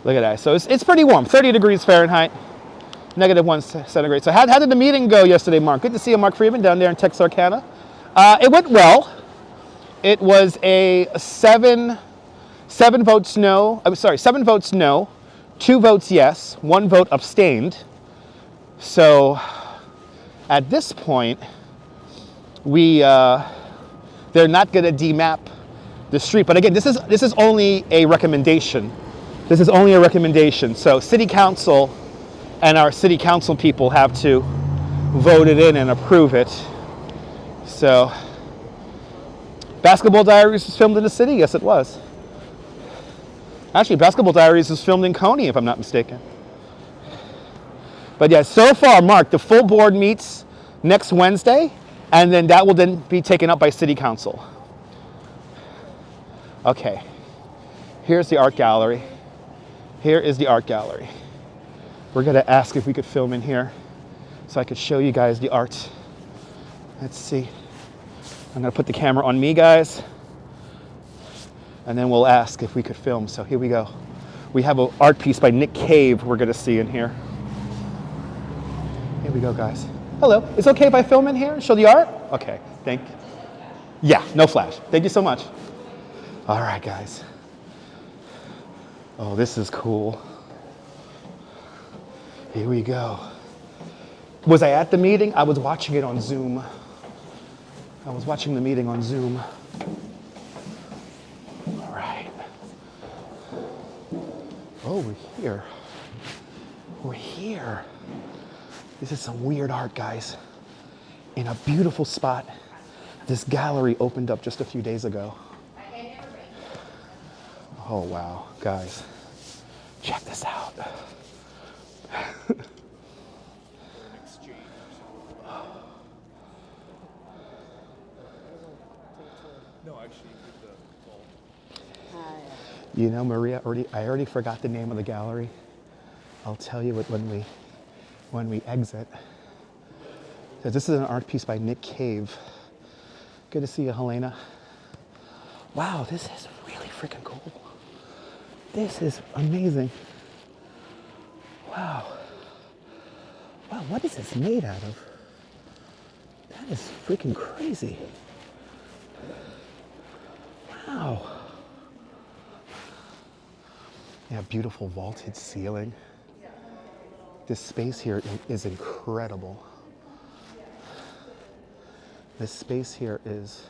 Look at that. So it's pretty warm, 30 degrees Fahrenheit, -1 centigrade. So how did the meeting go yesterday, Mark? Good to see you, Mark Freeman, down there in Texarkana. It went well. It was a 7 votes no. I'm sorry, 7 votes no, 2 votes yes, 1 vote abstained. So at this point, they're not going to demap the street. But again, this is only a recommendation. This is only a recommendation. So City Council and our City Council people have to vote it in and approve it. So, Basketball Diaries was filmed in the city? Yes, it was. Actually, Basketball Diaries was filmed in Coney, if I'm not mistaken. But yeah, so far, Mark, the full board meets next Wednesday, and then that will then be taken up by City Council. Okay, here's the art gallery. Here is the art gallery. We're gonna ask if we could film in here so I could show you guys the art. Let's see. I'm gonna put the camera on me, guys, and then we'll ask if we could film. So here we go. We have an art piece by Nick Cave we're gonna see in here. Here we go, guys. Hello, is it okay if I film in here and show the art? Okay, thank you. Yeah, no flash. Thank you so much. All right, guys. Oh, this is cool. Here we go. Was I at the meeting? I was watching it on Zoom. I was watching the meeting on Zoom. All right. Oh, we're here. We're here. This is some weird art, guys. In a beautiful spot. This gallery opened up just a few days ago. Oh, wow, guys, check this out. You know, Maria, I already forgot the name of the gallery. I'll tell you it when we exit. So this is an art piece by Nick Cave. Good to see you, Helena. Wow, this is really freaking cool. This is amazing. Wow. Wow, what is this made out of? That is freaking crazy. Wow. Yeah, beautiful vaulted ceiling. This space here is incredible. This space here is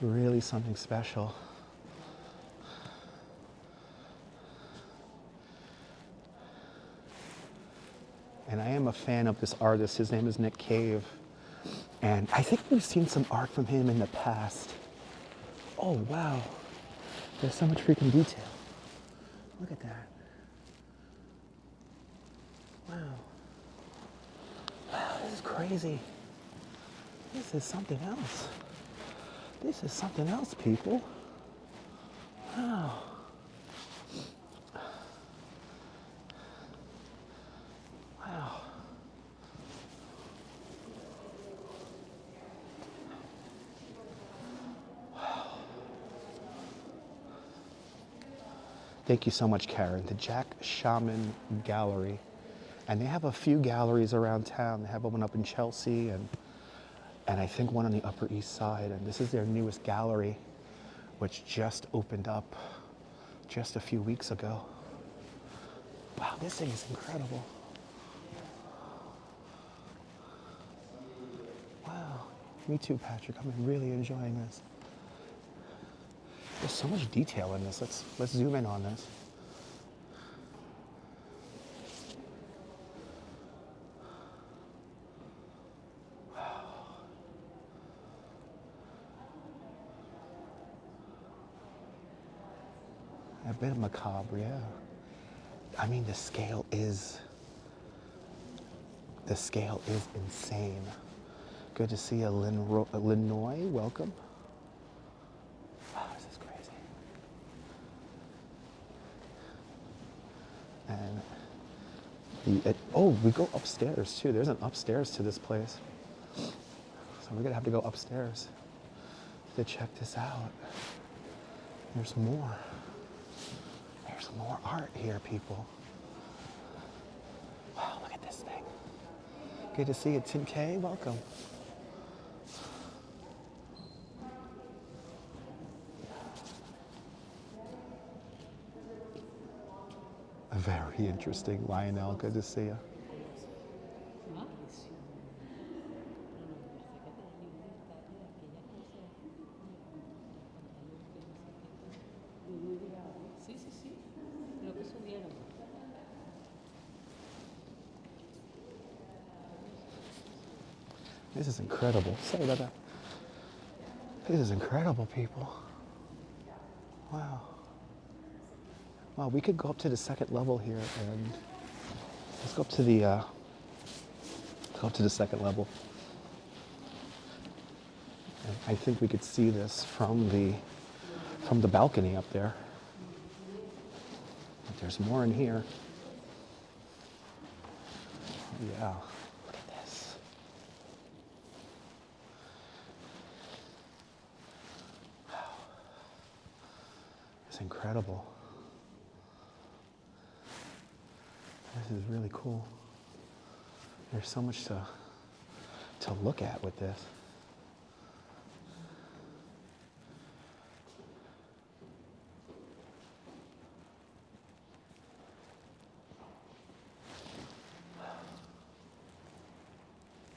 really something special. And I am a fan of this artist. His name is Nick Cave. And I think we've seen some art from him in the past. Oh, wow. There's so much freaking detail. Look at that. Wow. Wow, this is crazy. This is something else. This is something else, people. Wow. Wow. Thank you so much, Karen. The Jack Shaman Gallery. And they have a few galleries around town. They have one up in Chelsea and I think one on the Upper East Side. And this is their newest gallery, which just opened up just a few weeks ago. Wow, this thing is incredible. Wow. Me too, Patrick. I'm really enjoying this. There's so much detail in this. Let's zoom in on this. A bit macabre, yeah. I mean, the scale is insane. Good to see you, Illinois. Welcome. Wow, this is crazy. And we go upstairs too. There's an upstairs to this place. So we're gonna have to go upstairs to check this out. There's more. There's more art here, people. Wow, look at this thing. Good to see you, Tim K. Welcome. Very interesting, Lionel. Good to see you. This is incredible. Sorry about that. This is incredible, people. Wow. Wow, we could go up to the second level here and let's go up to the second level. And I think we could see this from the balcony up there. But there's more in here. Yeah. Look at this. Wow. It's incredible. This is really cool. There's so much to look at with this.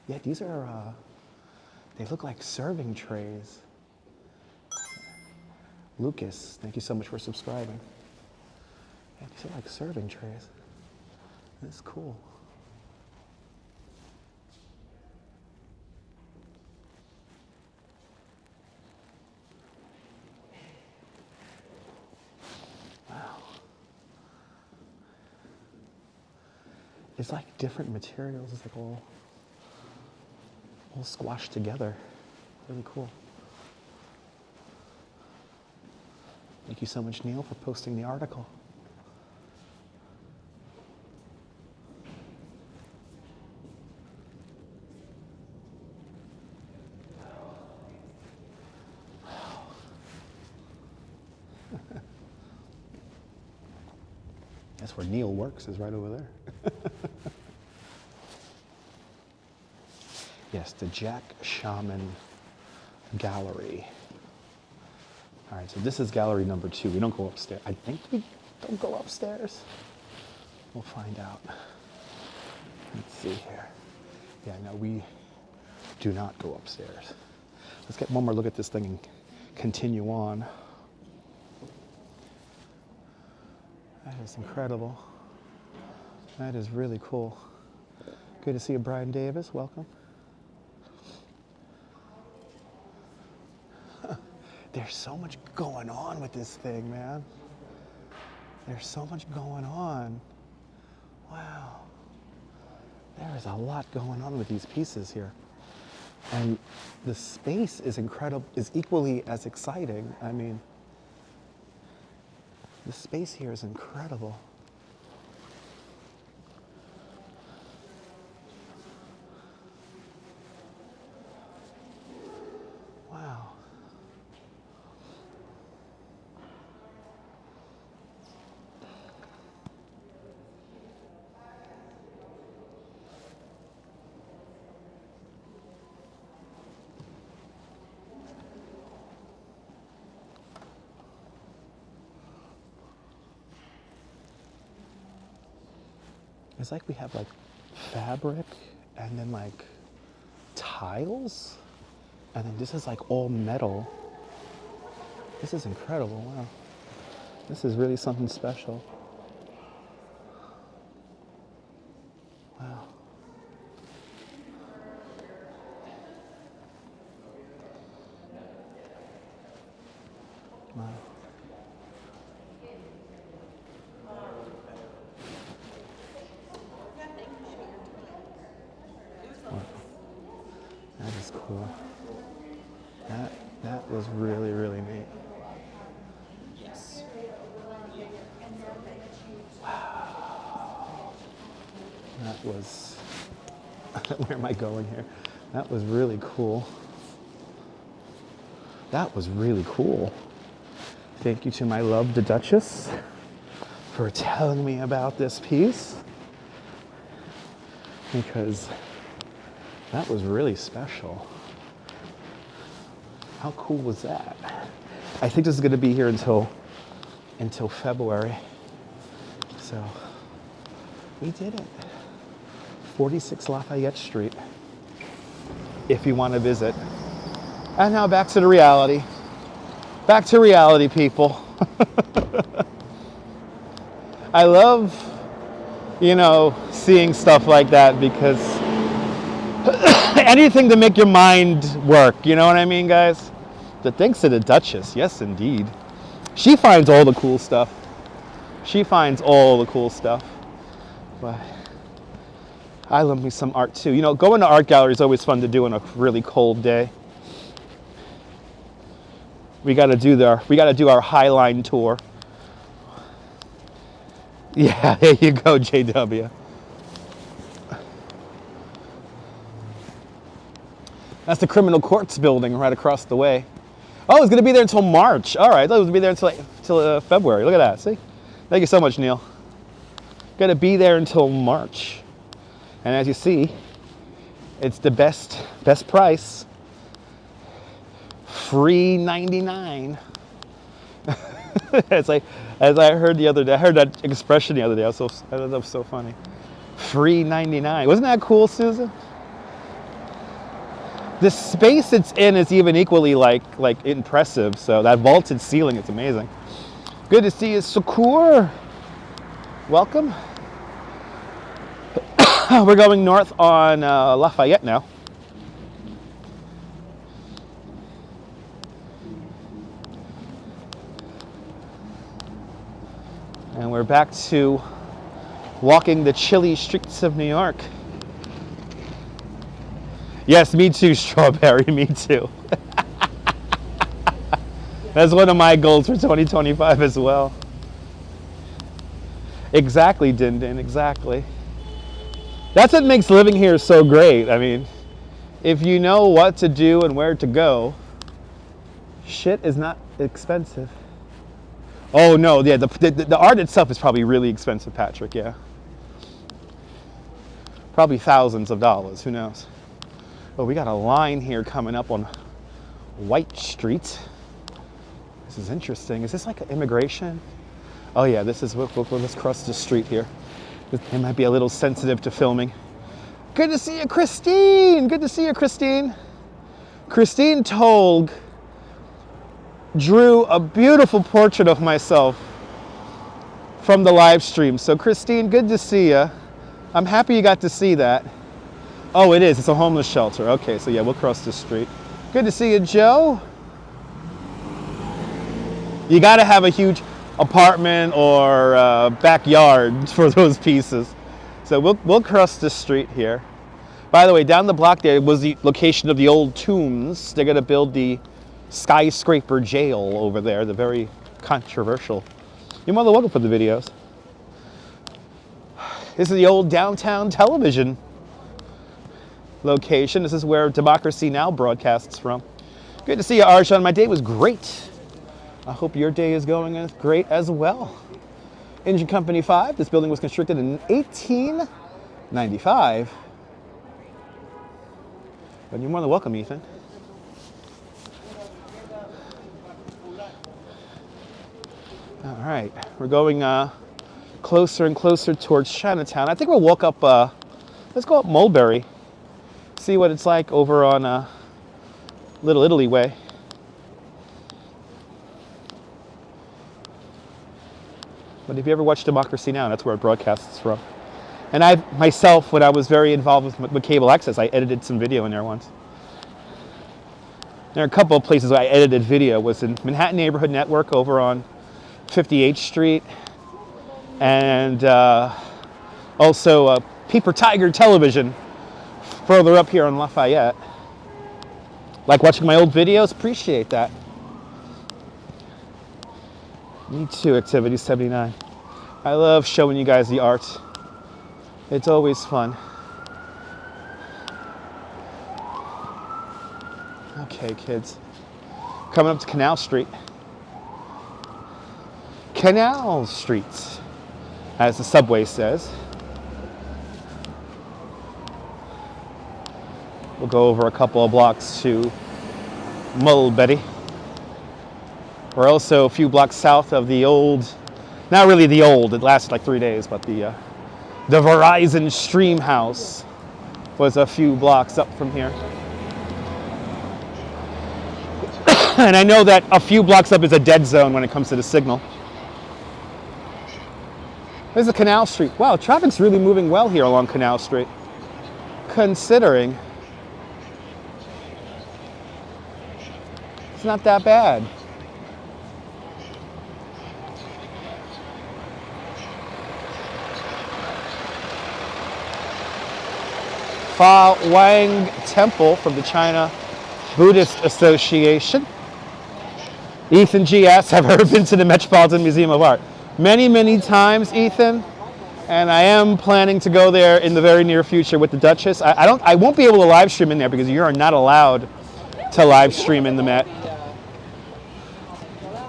Yeah, these are, they look like serving trays. Lucas, thank you so much for subscribing. Yeah, these are like serving trays. That's cool. Wow. It's like different materials. It's like all squashed together. Really cool. Thank you so much, Neil, for posting the article. That's where Neil works, is right over there. Yes, the Jack Shaman Gallery. All right, so this is gallery number 2. We don't go upstairs. I think we don't go upstairs. We'll find out. Let's see here. Yeah, no, we do not go upstairs. Let's get one more look at this thing and continue on. That is incredible. That is really cool. Good to see you, Brian Davis. Welcome. There's so much going on with this thing, man. There's so much going on. Wow. There is a lot going on with these pieces here. And the space is incredible, is equally as exciting. I mean, the space here is incredible. Wow. It's like we have like fabric and then like tiles, and then this is like all metal. This is incredible, wow. This is really something special. Wow. Wow. That is cool. That was really, really neat. Yes. Wow. That was, where am I going here? That was really cool. That was really cool. Thank you to my love, the Duchess, for telling me about this piece, because that was really special. How cool was that? I think this is going to be here until February. So we did it. 46 Lafayette Street, if you want to visit. And now back to the reality. Back to reality, people. I love, seeing stuff like that, because anything to make your mind work, you know what I mean, guys? But thanks to the Duchess, yes indeed. She finds all the cool stuff. She finds all the cool stuff. But I love me some art too. Going to art gallery is always fun to do on a really cold day. We gotta do our Highline tour. Yeah, there you go, JW. That's the Criminal Courts building right across the way. Oh, it's going to be there until March. All right, I thought it was going to be there until February. Look at that, see? Thank you so much, Neil. Going to be there until March. And as you see, it's the best price. Free 99. As I heard the other day, I heard that expression the other day. I thought that was so funny. Free 99. Wasn't that cool, Susan? The space it's in is even equally like impressive. So that vaulted ceiling is amazing. Good to see you, Sakur. Welcome. We're going north on Lafayette now. And we're back to walking the chilly streets of New York. Yes, me too, Strawberry, me too. That's one of my goals for 2025 as well. Exactly, Din Din, exactly. That's what makes living here so great. I mean, if you know what to do and where to go, shit is not expensive. Oh no, yeah, the art itself is probably really expensive, Patrick, yeah. Probably thousands of dollars, who knows. Oh, we got a line here coming up on White Street. This is interesting. Is this like an immigration? Oh yeah, this is, let's cross the street here. It might be a little sensitive to filming. Good to see you, Christine. Good to see you, Christine. Christine told drew a beautiful portrait of myself from the live stream. So Christine, good to see you. I'm happy you got to see that. Oh, it is. It's a homeless shelter. Okay, so yeah, we'll cross the street. Good to see you, Joe. You got to have a huge apartment or backyard for those pieces. So we'll cross the street here. By the way, down the block there was the location of the old tombs. They're going to build the skyscraper jail over there, the very controversial. You're more than welcome for the videos. This is the old downtown television location. This is where Democracy Now! Broadcasts from. Good to see you, Arjan. My day was great. I hope your day is going great as well. Engine Company 5. This building was constructed in 1895. But you're more than welcome, Ethan. All right, we're going closer and closer towards Chinatown. I think we'll walk up, let's go up Mulberry, see what it's like over on Little Italy way. But if you ever watch Democracy Now!, that's where it broadcasts from. And I myself, when I was very involved with cable access, I edited some video in there once. There are a couple of places where I edited video. Was in Manhattan Neighborhood Network over on 58th Street, and also Peeper Tiger Television further up here on Lafayette. Like watching my old videos? Appreciate that. Me too, Activity 79. I love showing you guys the art. It's always fun. Okay, kids. Coming up to Canal Street. Canal Street, as the subway says. We'll go over a couple of blocks to Mulberry. We're also a few blocks south of the old, not really the old, it lasted like 3 days, but the Verizon Stream House was a few blocks up from here. And I know that a few blocks up is a dead zone when it comes to the signal. There's a Canal Street. Wow, traffic's really moving well here along Canal Street, considering it's not that bad. Fa Wang Temple from the China Buddhist Association. Ethan G. asks, have I ever been to the Metropolitan Museum of Art? Many, many times, Ethan, and I am planning to go there in the very near future with the Duchess. I won't be able to live stream in there because you are not allowed to live stream in the Met.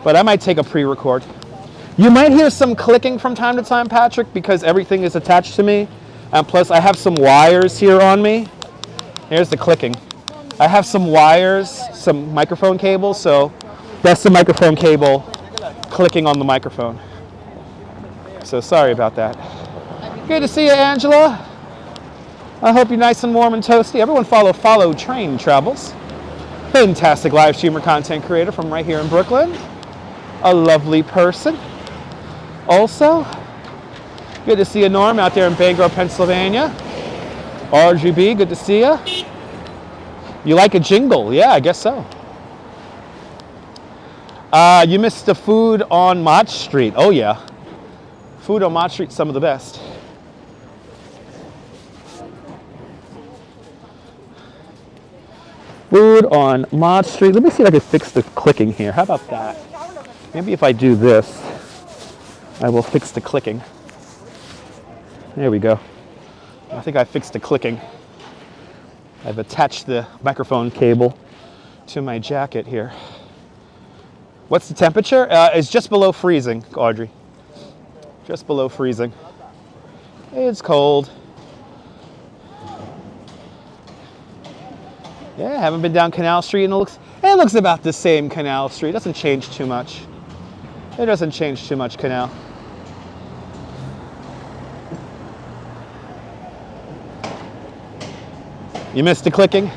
But I might take a pre-record. You might hear some clicking from time to time, Patrick, because everything is attached to me. And plus, I have some wires here on me. Here's the clicking. I have some wires, some microphone cables, so that's the microphone cable clicking on the microphone. So sorry about that. Good to see you, Angela. I hope you're nice and warm and toasty. Everyone follow Train Travels. Fantastic live streamer, content creator from right here in Brooklyn. A lovely person. Also, good to see you, Norm, out there in Bangor, Pennsylvania. RGB, good to see you. You like a jingle? Yeah, I guess so. You missed the food on Mott Street. Oh, yeah. Food on Mott Street, some of the best. Food on Mott Street. Let me see if I can fix the clicking here. How about that? Maybe if I do this, I will fix the clicking. There we go. I think I fixed the clicking. I've attached the microphone cable to my jacket here. What's the temperature? It's just below freezing, Audrey. Just below freezing. It's cold. Yeah, haven't been down Canal Street, and it looks about the same. Canal Street doesn't change too much. It doesn't change too much, Canal. You missed the clicking?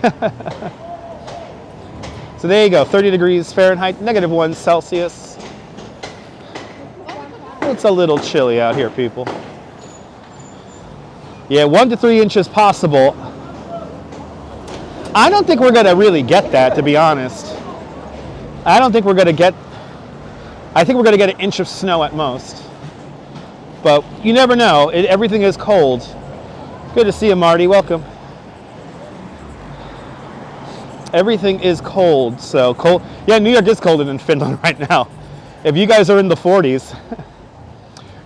So there you go, 30 degrees Fahrenheit, -1 Celsius. It's a little chilly out here, people. Yeah, 1 to 3 inches possible. I don't think we're gonna really get that, to be honest. I don't think we're gonna get, I think we're gonna get an inch of snow at most. But you never know, everything is cold. Good to see you, Marty, welcome. Everything is cold, so cold. Yeah, New York is colder than Finland right now. If you guys are in the 40s.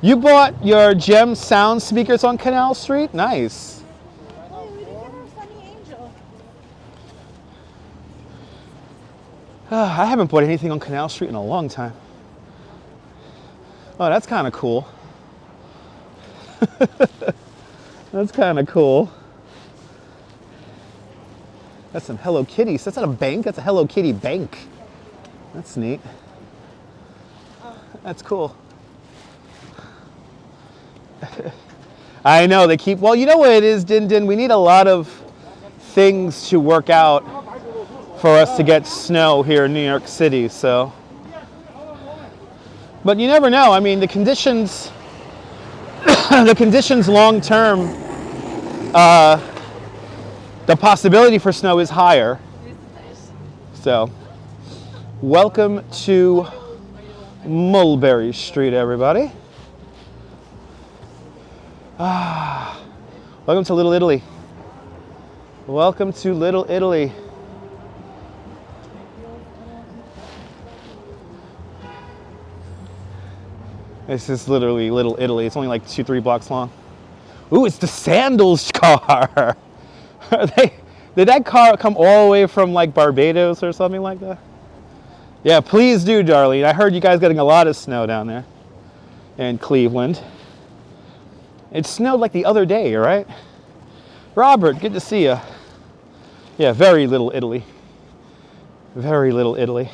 You bought your Gem sound speakers on Canal Street? Nice. Oh, we did get our Sunny Angel. I haven't bought anything on Canal Street in a long time. Oh, that's kind of cool. That's kind of cool. That's some Hello Kitties. That's not a bank, that's a Hello Kitty bank. That's neat. That's cool. I know, they keep, well, you know what it is, Din Din? We need a lot of things to work out for us to get snow here in New York City, so. But you never know. I mean, the conditions, the conditions long term, the possibility for snow is higher. So, welcome to Mulberry Street, everybody. Welcome to Little Italy. Welcome to Little Italy. This is literally Little Italy. It's only like 2-3 blocks long. Ooh, it's the Sandals car. Did that car come all the way from like Barbados or something like that? Yeah, please do, Darlene. I heard you guys getting a lot of snow down there in Cleveland. It snowed like the other day, right? Robert, good to see you. Yeah, very Little Italy. Very Little Italy.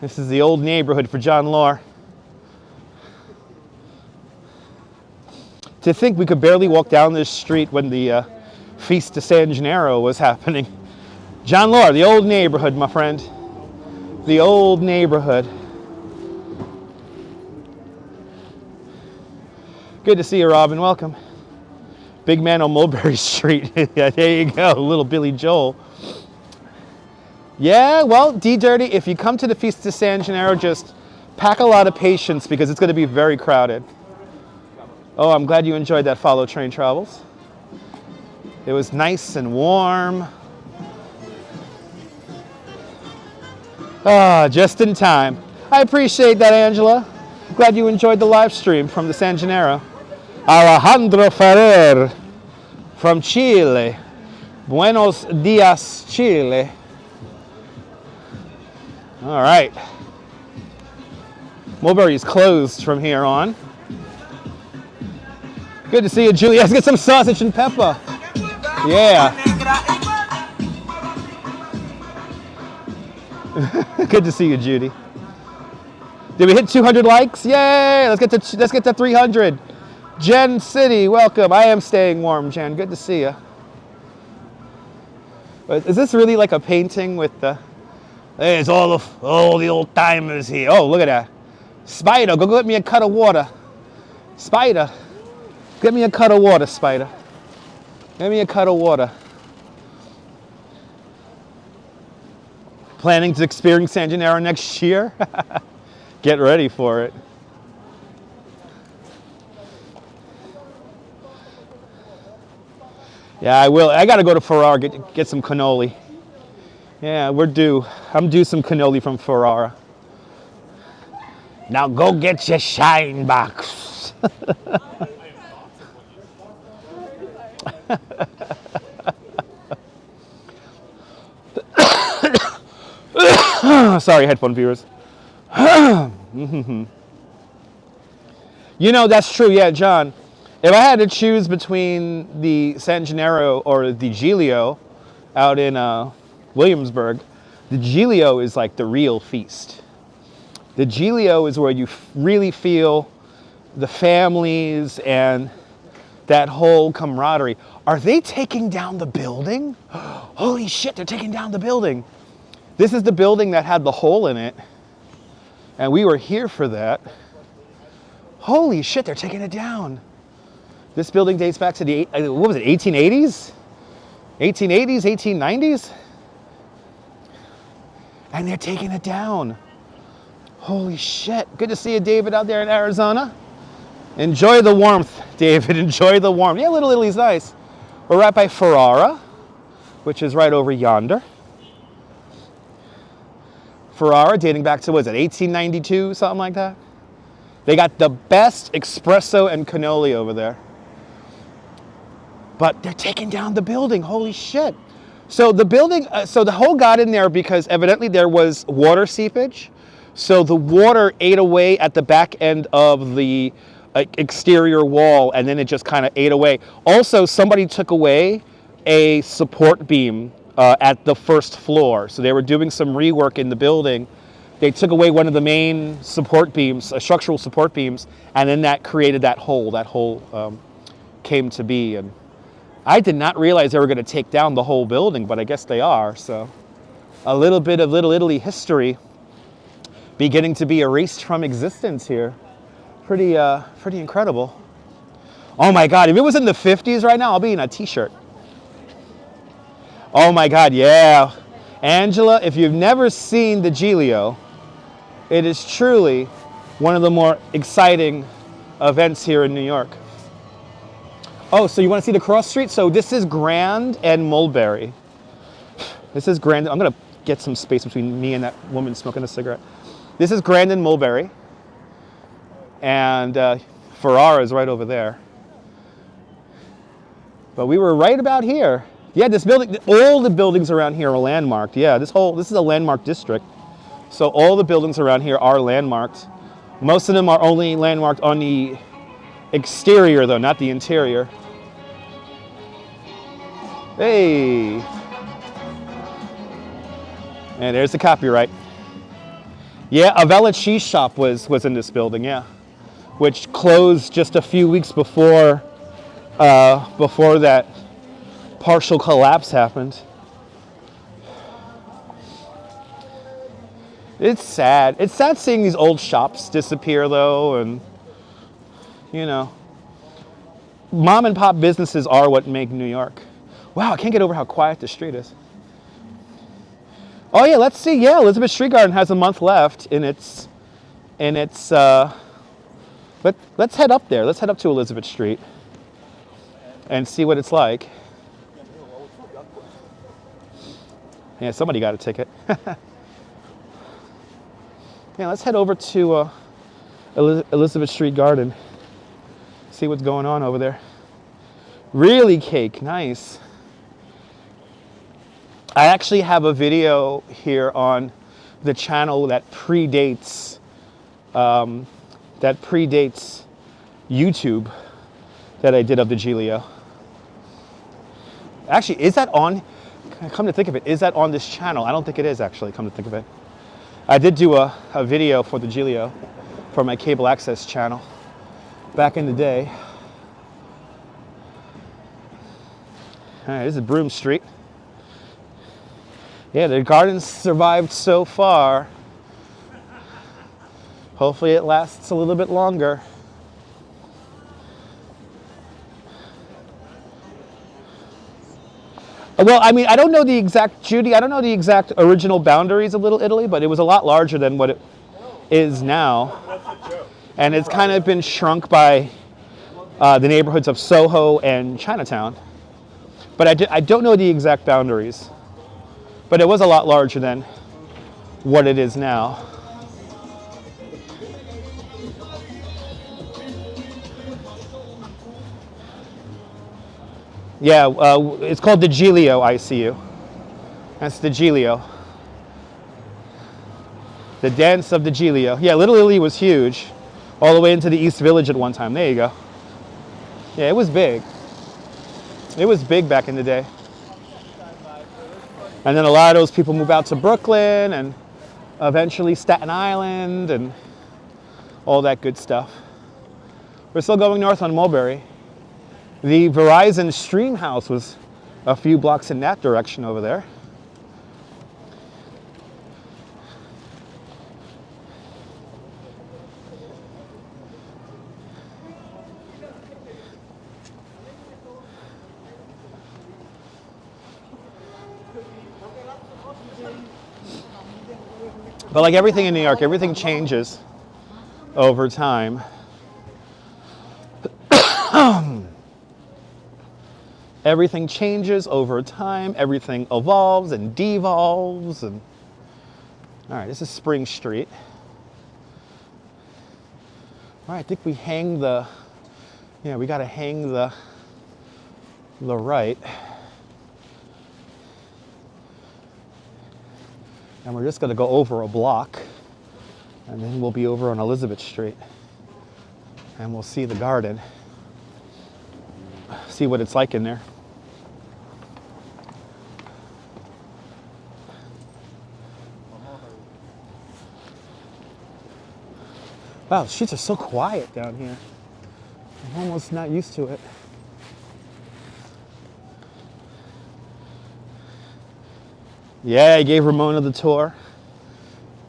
This is the old neighborhood for John Law. To think we could barely walk down this street when the Feast of San Gennaro was happening. John Law, the old neighborhood, my friend. The old neighborhood. Good to see you, Robin. Welcome. Big man on Mulberry Street. Yeah, there you go, little Billy Joel. Yeah, well, D-Dirty, if you come to the Feast of San Gennaro, just pack a lot of patience because it's going to be very crowded. Oh, I'm glad you enjoyed that Follow Train Travels. It was nice and warm. Ah, just in time. I appreciate that, Angela. Glad you enjoyed the live stream from the San Gennaro. Alejandro Ferrer from Chile. Buenos dias, Chile. All right. Mulberry is closed from here on. Good to see you, Julie. Let's get some sausage and pepper. Yeah. Good to see you, Judy. Did we hit 200 likes? Yay! Let's get to 300. Jen City, welcome. I am staying warm, Jen. Good to see you. Is this really like a painting with the? Hey, it's all the old timers here. Oh, look at that. Spider, go get me a cut of water. Spider, get me a cut of water, Spider. Get me a cut of water. Planning to experience San Gennaro next year? Get ready for it. Yeah, I will. I got to go to Ferrara, get some cannoli. Yeah, we're due. I'm due some cannoli from Ferrara. Now go get your shine box. Sorry, headphone viewers. You know, that's true. Yeah, John. If I had to choose between the San Gennaro or the Giglio out in Williamsburg, the Giglio is like the real feast. The Giglio is where you really feel the families and that whole camaraderie. Are they taking down the building? Holy shit, they're taking down the building. This is the building that had the hole in it, and we were here for that. Holy shit, they're taking it down. This building dates back to the, what was it, 1880s? 1880s, 1890s? And they're taking it down. Holy shit. Good to see you, David, out there in Arizona. Enjoy the warmth, David. Enjoy the warmth. Yeah, Little Italy's nice. We're right by Ferrara, which is right over yonder. Ferrara, dating back to, what is it, 1892, something like that? They got the best espresso and cannoli over there. But they're taking down the building. Holy shit. So the building, so the hole got in there because evidently there was water seepage. So the water ate away at the back end of the exterior wall, and then it just kind of ate away. Also, somebody took away a support beam at the first floor. So they were doing some rework in the building. They took away one of the main support beams, structural support beams, and then that created that hole. That hole came to be. And I did not realize they were going to take down the whole building, but I guess they are. So a little bit of Little Italy history beginning to be erased from existence here. Pretty incredible. Oh my God, if it was in the 50s right now, I'll be in a t-shirt. Oh my God, yeah. Angela, if you've never seen the Giglio, it is truly one of the more exciting events here in New York. Oh, so you want to see the cross street? So this is Grand and Mulberry. This is Grand. I'm going to get some space between me and that woman smoking a cigarette. This is Grand and Mulberry. And Ferrara is right over there. But we were right about here. Yeah, this building, all the buildings around here are landmarked. Yeah, this is a landmark district. So all the buildings around here are landmarked. Most of them are only landmarked on the exterior though, not the interior. Hey. And there's the copyright. Yeah, a Vela cheese shop was in this building, yeah. Which closed just a few weeks before that partial collapse happened. It's sad. It's sad seeing these old shops disappear though, and you know, mom and pop businesses are what make New York. Wow, I can't get over how quiet the street is. Oh yeah, let's see. Yeah, Elizabeth Street Garden has a month left in its let's head up there. Let's head up to Elizabeth Street and see what it's like. Yeah, somebody got a ticket. Yeah, let's head over to Elizabeth Street Garden. See what's going on over there. Really cake, nice. I actually have a video here on the channel that predates YouTube that I did of the Giglio. Actually, is that on? Come to think of it, is that on this channel? I don't think it is actually, come to think of it. I did do a video for the Giglio for my cable access channel back in the day. All right, this is Broome Street. Yeah, the garden's survived so far. Hopefully it lasts a little bit longer. Well, I mean, I don't know the exact, Judy, I don't know the exact original boundaries of Little Italy, but it was a lot larger than what it is now. And it's kind of been shrunk by the neighborhoods of Soho and Chinatown. But I don't know the exact boundaries. But it was a lot larger than what it is now. Yeah, it's called the Giglio ICU. That's the Giglio. The dance of the Giglio. Yeah, Little Italy was huge. All the way into the East Village at one time. There you go. Yeah, it was big. It was big back in the day. And then a lot of those people move out to Brooklyn and eventually Staten Island and all that good stuff. We're still going north on Mulberry. The Verizon Stream House was a few blocks in that direction over there. But like everything in New York, everything changes over time. Everything changes over time. Everything evolves and devolves. And all right, this is Spring Street. All right, I think we hang the, yeah, we got to hang the right. And we're just going to go over a block, and then we'll be over on Elizabeth Street, and we'll see the garden, see what it's like in there. Wow, the streets are so quiet down here. I'm almost not used to it. Yeah, I gave Ramona the tour.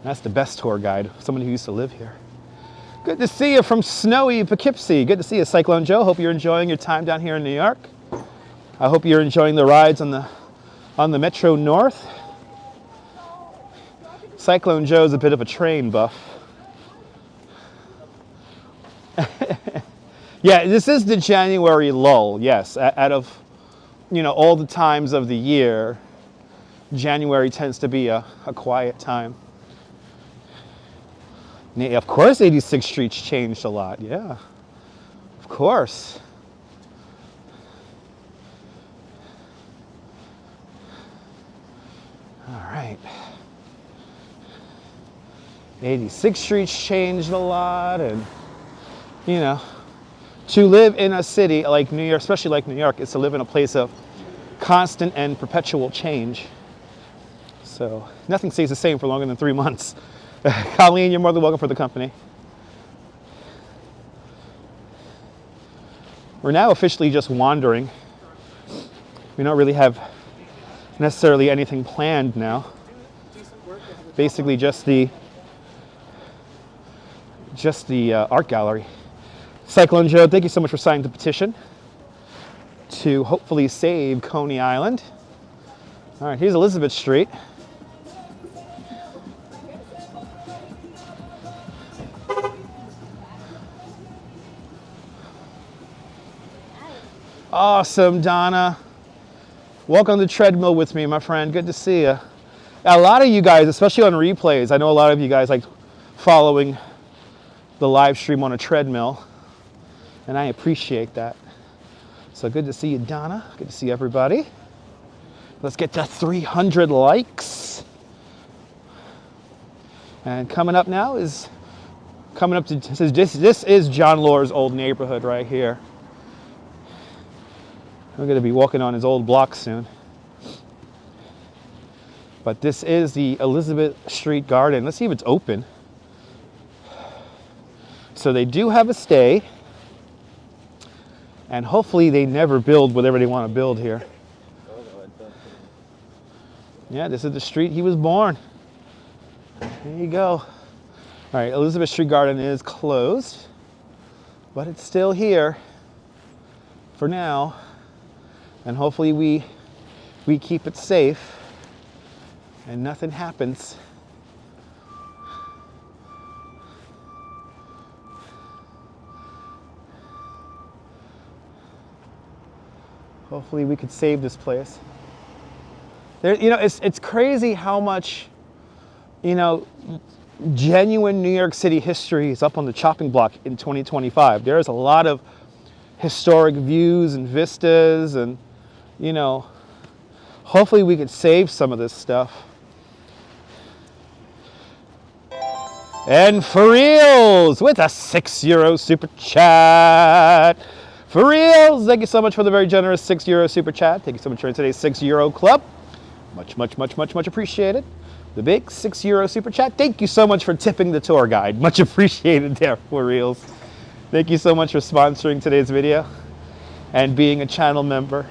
That's the best tour guide, someone who used to live here. Good to see you from snowy Poughkeepsie. Good to see you, Cyclone Joe. Hope you're enjoying your time down here in New York. I hope you're enjoying the rides on the Metro North. Cyclone Joe's a bit of a train buff. Yeah, this is the January lull, yes. Out of, you know, all the times of the year, January tends to be a quiet time. Of course 86th Street's changed a lot, yeah. Of course. All right. 86th Street's changed a lot, and, you know, to live in a city like New York, especially like New York, is to live in a place of constant and perpetual change. So nothing stays the same for longer than 3 months. Colleen, you're more than welcome for the company. We're now officially just wandering. We don't really have necessarily anything planned now. Basically just the art gallery. Cyclone Joe, thank you so much for signing the petition to hopefully save Coney Island. All right, here's Elizabeth Street. Awesome, Donna. Welcome to Treadmill with me, my friend. Good to see you. A lot of you guys, especially on replays, I know a lot of you guys like following the live stream on a treadmill, and I appreciate that. So good to see you, Donna. Good to see everybody. Let's get to 300 likes. And coming up now is, this is John Lore's old neighborhood right here. We're going to be walking on his old block soon. But this is the Elizabeth Street Garden. Let's see if it's open. So they do have a stay. And hopefully they never build whatever they want to build here. Yeah, this is the street he was born. There you go. All right, Elizabeth Street Garden is closed, but it's still here for now. And hopefully we keep it safe and nothing happens. Hopefully we could save this place. There, you know, it's crazy how much, you know, genuine New York City history is up on the chopping block in 2025. There's a lot of historic views and vistas, and, you know, hopefully we could save some of this stuff. And For Reals with a €6 super chat. For Reals, thank you so much for the very generous €6 super chat. Thank you so much for today's €6 club. Much, much, much, much, much appreciated. The big €6 super chat. Thank you so much for tipping the tour guide. Much appreciated there, For Reals. Thank you so much for sponsoring today's video and being a channel member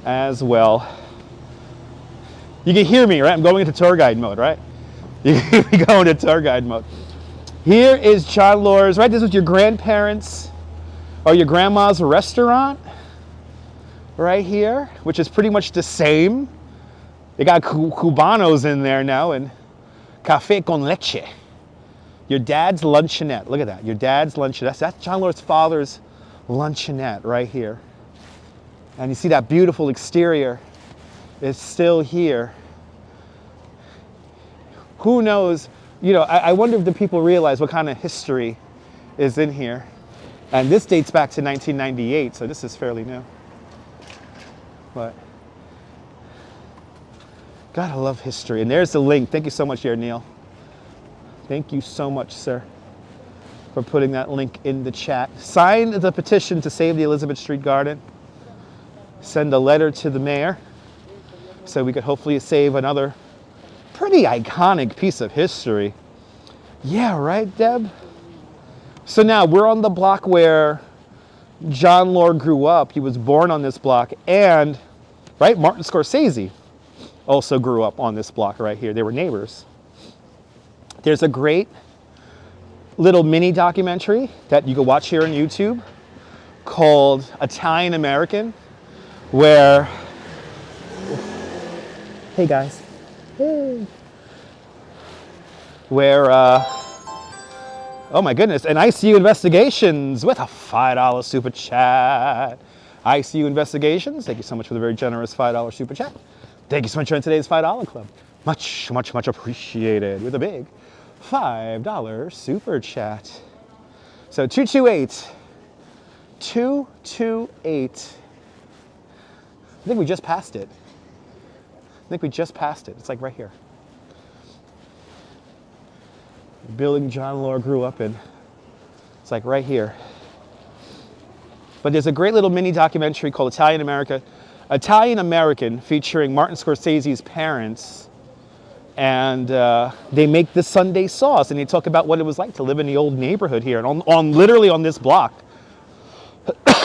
as well. You can hear me, right? I'm going into tour guide mode, right? You can go into tour guide mode. Here is John Lore's, right? This was your grandparents' or your grandma's restaurant right here, which is pretty much the same They got Cubanos in there now and café con leche. Your dad's luncheonette. Look at that. Your dad's luncheonette. That's John Lord's father's luncheonette right here. And you see that beautiful exterior is still here. Who knows? You know, I wonder if the people realize what kind of history is in here. And this dates back to 1998, so this is fairly new. But God, I love history. And there's the link. Thank you so much, here, Neil. Thank you so much, sir, for putting that link in the chat. Sign the petition to save the Elizabeth Street Garden. Send a letter to the mayor so we could hopefully save another pretty iconic piece of history. Yeah, right, Deb? So now we're on the block where John Lord grew up. He was born on this block, and, right, Martin Scorsese also grew up on this block right here. They were neighbors. There's a great little mini documentary that you can watch here on YouTube called Italian American, where, hey guys, hey, where, oh my goodness, and ICU Investigations with a $5 super chat. ICU Investigations, thank you so much for the very generous $5 super chat. Thank you so much for today's $5 club. Much, much, much appreciated with a big $5 super chat. So 228, 228. I think we just passed it. I think we just passed it. It's like right here. The building John Lord grew up in. It's like right here. But there's a great little mini documentary called Italian American, featuring Martin Scorsese's parents. And they make the Sunday sauce, and they talk about what it was like to live in the old neighborhood here, and on literally on this block,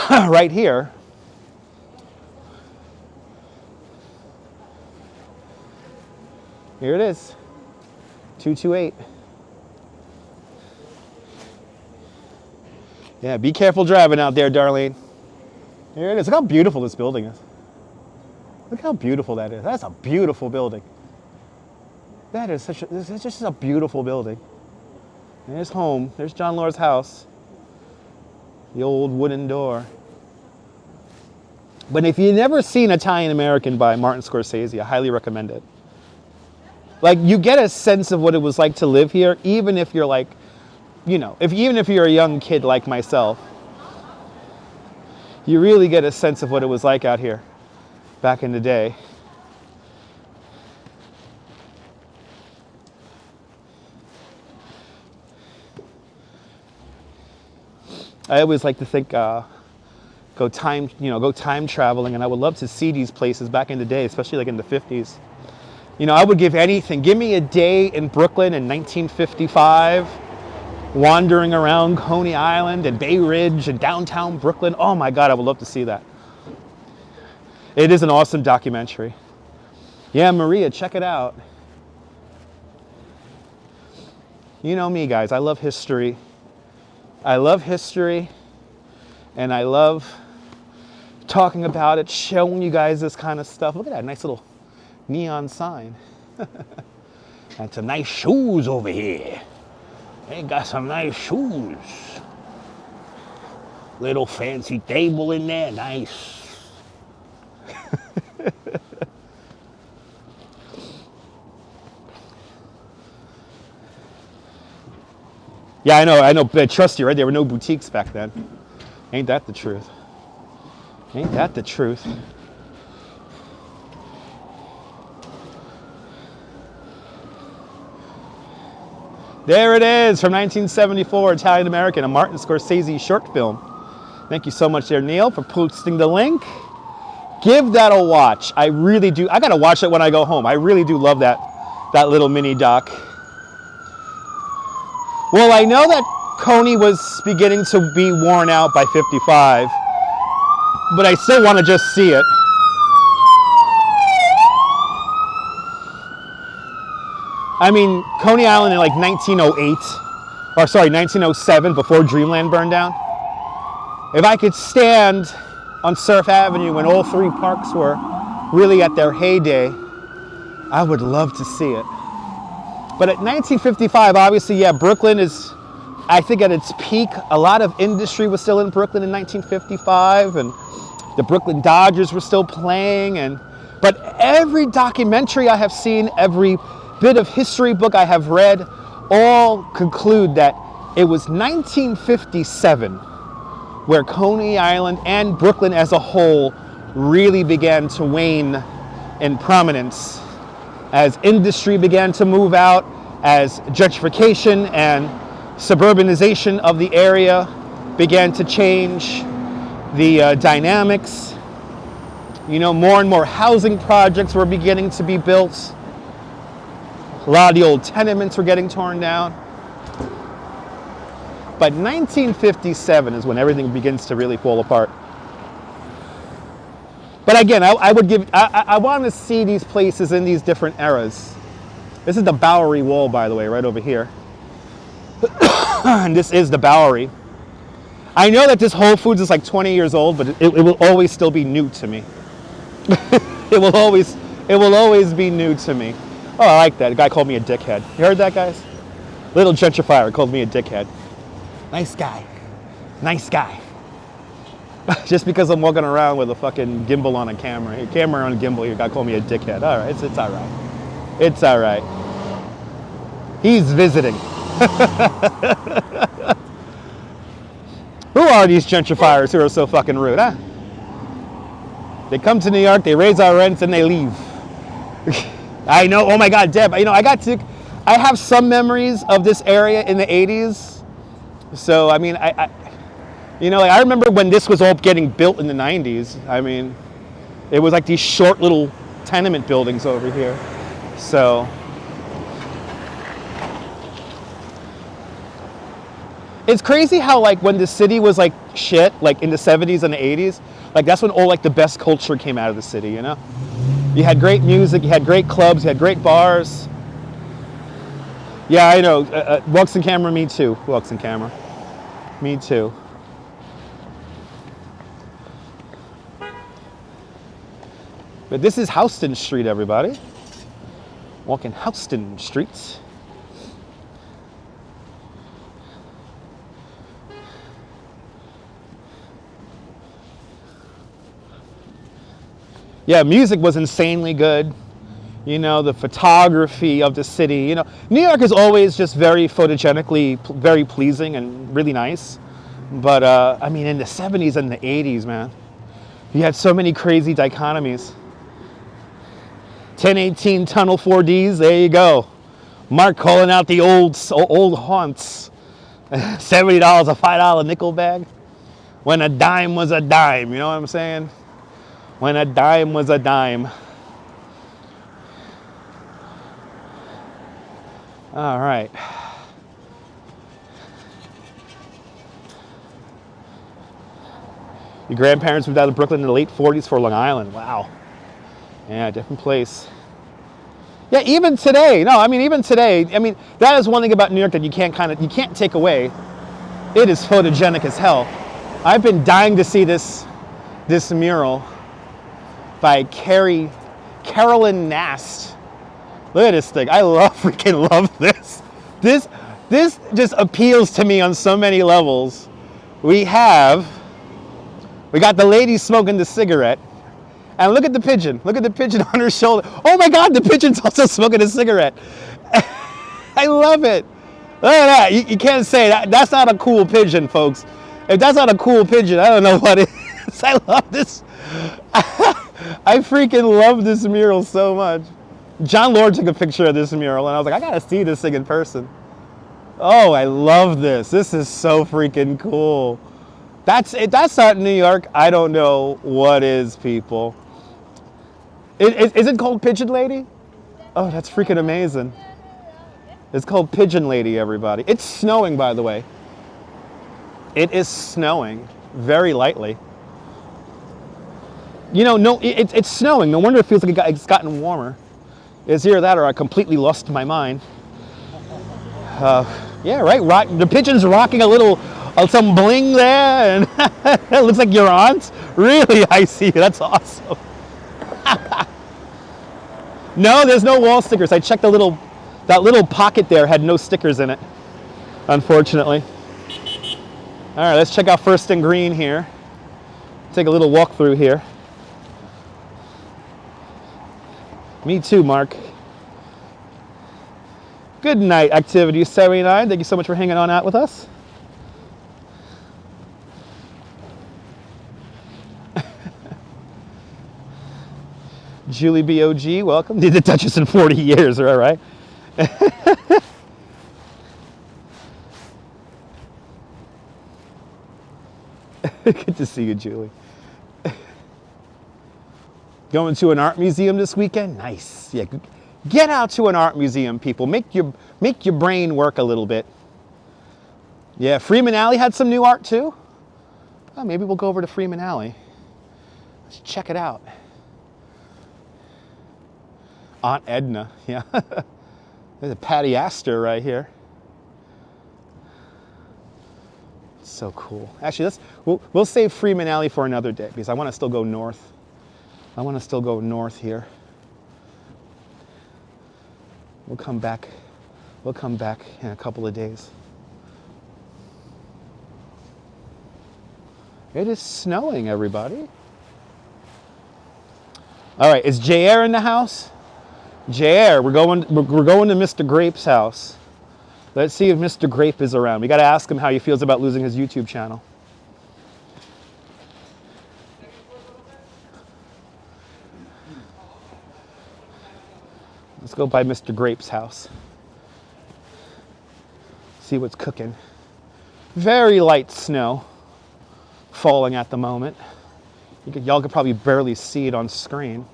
right here. Here it is, 228. Yeah, be careful driving out there, Darlene. Here it is. Look how beautiful this building is. Look how beautiful that is. That's a beautiful building. That is it's just a beautiful building. There's home. There's John Lord's house. The old wooden door. But if you've never seen Italian American by Martin Scorsese, I highly recommend it. Like, you get a sense of what it was like to live here, even if you're like, you know, even if you're a young kid like myself. You really get a sense of what it was like out here back in the day. I always like to think, go time traveling, and I would love to see these places back in the day, especially like in the 50s. You know, I would give anything. Give me a day in Brooklyn in 1955, wandering around Coney Island and Bay Ridge and downtown Brooklyn. Oh my God, I would love to see that. It is an awesome documentary. Yeah, Maria, check it out. You know me, guys. I love history. I love history, and I love talking about it, showing you guys this kind of stuff. Look at that nice little neon sign. And some nice shoes over here. They got some nice shoes. Little fancy table in there, nice. Yeah, I know, but trust you, right? There were no boutiques back then. Ain't that the truth? Ain't that the truth? There it is, from 1974, Italian American, a Martin Scorsese short film. Thank you so much there, Neil, for posting the link. Give that a watch. I really do. I gotta watch it when I go home. I really do love that little mini doc. Well, I know that Coney was beginning to be worn out by 55, but I still want to just see it. I mean, Coney Island in like 1907, before Dreamland burned down. If I could stand on Surf Avenue when all three parks were really at their heyday, I would love to see it. But at 1955, obviously, yeah, Brooklyn is, I think, at its peak. A lot of industry was still in Brooklyn in 1955, and the Brooklyn Dodgers were still playing. But every documentary I have seen, every bit of history book I have read, all conclude that it was 1957 where Coney Island and Brooklyn as a whole really began to wane in prominence as industry began to move out, as gentrification and suburbanization of the area began to change the dynamics. You know, more and more housing projects were beginning to be built. A lot of the old tenements were getting torn down. But 1957 is when everything begins to really fall apart. But again, I want to see these places in these different eras. This is the Bowery Wall, by the way, right over here. And this is the Bowery. I know that this Whole Foods is like 20 years old, but it will always still be new to me. It will always be new to me. Oh, I like that. The guy called me a dickhead. You heard that, guys? Little gentrifier called me a dickhead. Nice guy. Nice guy. Just because I'm walking around with a fucking gimbal on a camera. A camera on a gimbal, you gotta call me a dickhead. All right, it's all right. It's all right. He's visiting. Who are these gentrifiers who are so fucking rude, huh? They come to New York, they raise our rents, and they leave. I know, oh my God, Deb, you know, I have some memories of this area in the 80s. So, I mean, you know, like I remember when this was all getting built in the 90s. I mean, it was like these short little tenement buildings over here. So, it's crazy how like when the city was like shit, like in the 70s and the 80s, like that's when all like the best culture came out of the city, you know? You had great music, you had great clubs, you had great bars. Yeah, I know. Walks in camera, me too. Walks in camera. Me too. But this is Houston Street, everybody. Walking Houston Street. Yeah, music was insanely good. You know, the photography of the city. You know, New York is always just very photogenically, very pleasing and really nice. But, I mean, in the 70s and the 80s, man, you had so many crazy dichotomies. 1018 Tunnel 4Ds, there you go. Mark calling out the old haunts. $70, a $5 nickel bag. When a dime was a dime, you know what I'm saying? When a dime was a dime. All right. Your grandparents moved out of Brooklyn in the late 40s for Long Island. Wow. Yeah, different place. Yeah, even today. No, I mean, even today. I mean, that is one thing about New York that you can't take away. It is photogenic as hell. I've been dying to see this mural by Carolyn Nast. Look at this thing. I freaking love this. This just appeals to me on so many levels. We got the lady smoking the cigarette. And look at the pigeon. Look at the pigeon on her shoulder. Oh my God, the pigeon's also smoking a cigarette. I love it. Look at that. You can't say that. That's not a cool pigeon, folks. If that's not a cool pigeon, I don't know what it is. I love this. I freaking love this mural so much. John Lord took a picture of this mural, and I was like, I gotta see this thing in person. Oh, I love this. This is so freaking cool. If that's not New York, I don't know what is, people. Is it called Pigeon Lady? Oh, that's freaking amazing. It's called Pigeon Lady, everybody. It's snowing, by the way. It is snowing very lightly. You know, no, it's snowing. No wonder it feels like it's gotten warmer. It's either that or I completely lost my mind. Yeah, right. The pigeon's rocking a little, some bling there, and it looks like your aunt. Really, I see. That's awesome. No, there's no wall stickers. I checked that little pocket there had no stickers in it, unfortunately. All right, let's check out First and Green here. Take a little walk through here. Me too, Mark. Good night, Activity 79. Thank you so much for hanging on out with us. Julie BOG, welcome. Didn't touch us in 40 years, all right? Good to see you, Julie. Going to an art museum this weekend? Nice. Yeah, get out to an art museum, people. Make your brain work a little bit. Yeah, Freeman Alley had some new art too. Oh, maybe we'll go over to Freeman Alley. Let's check it out. Aunt Edna, yeah. There's a Patty Astor right here. So cool. Actually, we'll save Freeman Alley for another day because I want to still go north. I want to still go north here. We'll come back in a couple of days. It is snowing, everybody. All right, is JR in the house? JR, we're going to Mr. Grape's house. Let's see if Mr. Grape is around. We got to ask him how he feels about losing his YouTube channel. Let's go by Mr. Grape's house. See what's cooking. Very light snow falling at the moment. Y'all could probably barely see it on screen.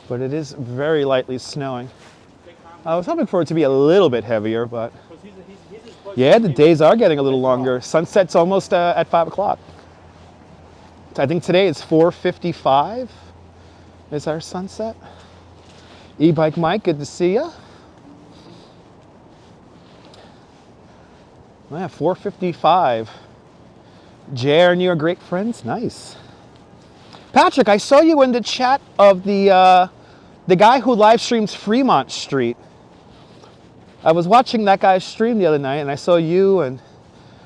But it is very lightly snowing. I was hoping for it to be a little bit heavier, but yeah, the days are getting a little longer. Sunset's almost at 5 o'clock. I think today it's 4:55 is our sunset. E-Bike Mike, good to see ya. Yeah, 4:55. JR and you are great friends, nice. Patrick, I saw you in the chat of the guy who live streams Fremont Street. I was watching that guy's stream the other night and I saw you and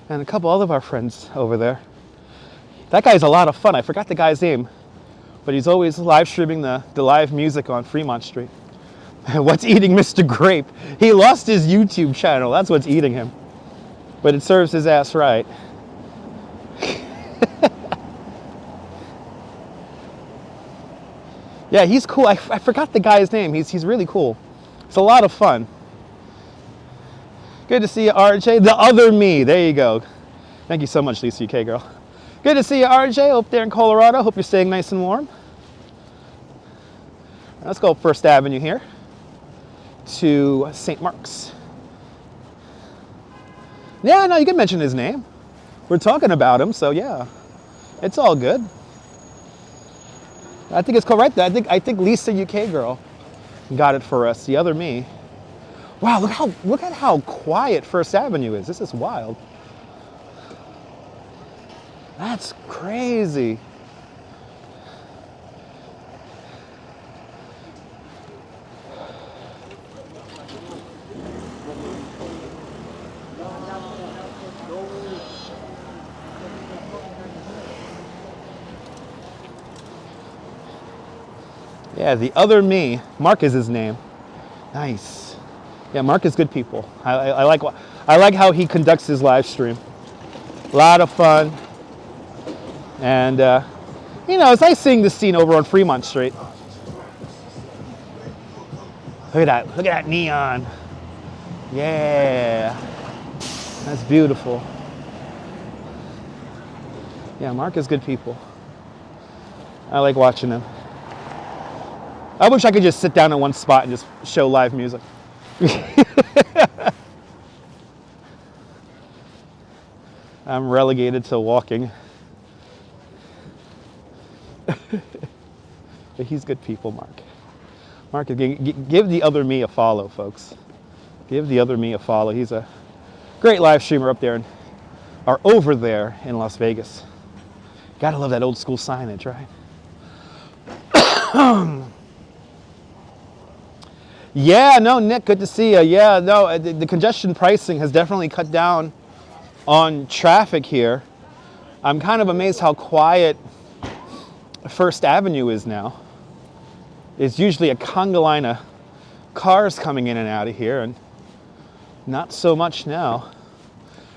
a couple other of our friends over there. That guy's a lot of fun. I forgot the guy's name, but he's always live streaming the live music on Fremont Street. What's eating Mr. Grape? He lost his YouTube channel. That's what's eating him. But it serves his ass right. Yeah, he's cool. I forgot the guy's name. He's really cool. It's a lot of fun. Good to see you, RJ. The other me. There you go. Thank you so much, Lisa UK girl. Good to see you, RJ, up there in Colorado. Hope you're staying nice and warm. Let's go up First Avenue here to St. Mark's. Yeah, no, you can mention his name. We're talking about him, so yeah, it's all good. I think it's correct. I think Lisa UK girl got it for us. The other me. Wow, look at how quiet First Avenue is. This is wild. That's crazy. Yeah, the other me. Mark is his name. Nice. Yeah, Mark is good people. I like how he conducts his live stream. A lot of fun. And, you know, it's nice seeing this scene over on Fremont Street. Look at that neon. Yeah, that's beautiful. Yeah, Mark is good people. I like watching him. I wish I could just sit down in one spot and just show live music. I'm relegated to walking. But he's good people, Mark. Mark, give the other me a follow, folks. Give the other me a follow. He's a great live streamer up there, or over there in Las Vegas. Gotta love that old school signage, right? Yeah, no, Nick, good to see you. Yeah, no, the congestion pricing has definitely cut down on traffic here. I'm kind of amazed how quiet First Avenue is now. It's usually a conga line of cars coming in and out of here, and not so much now.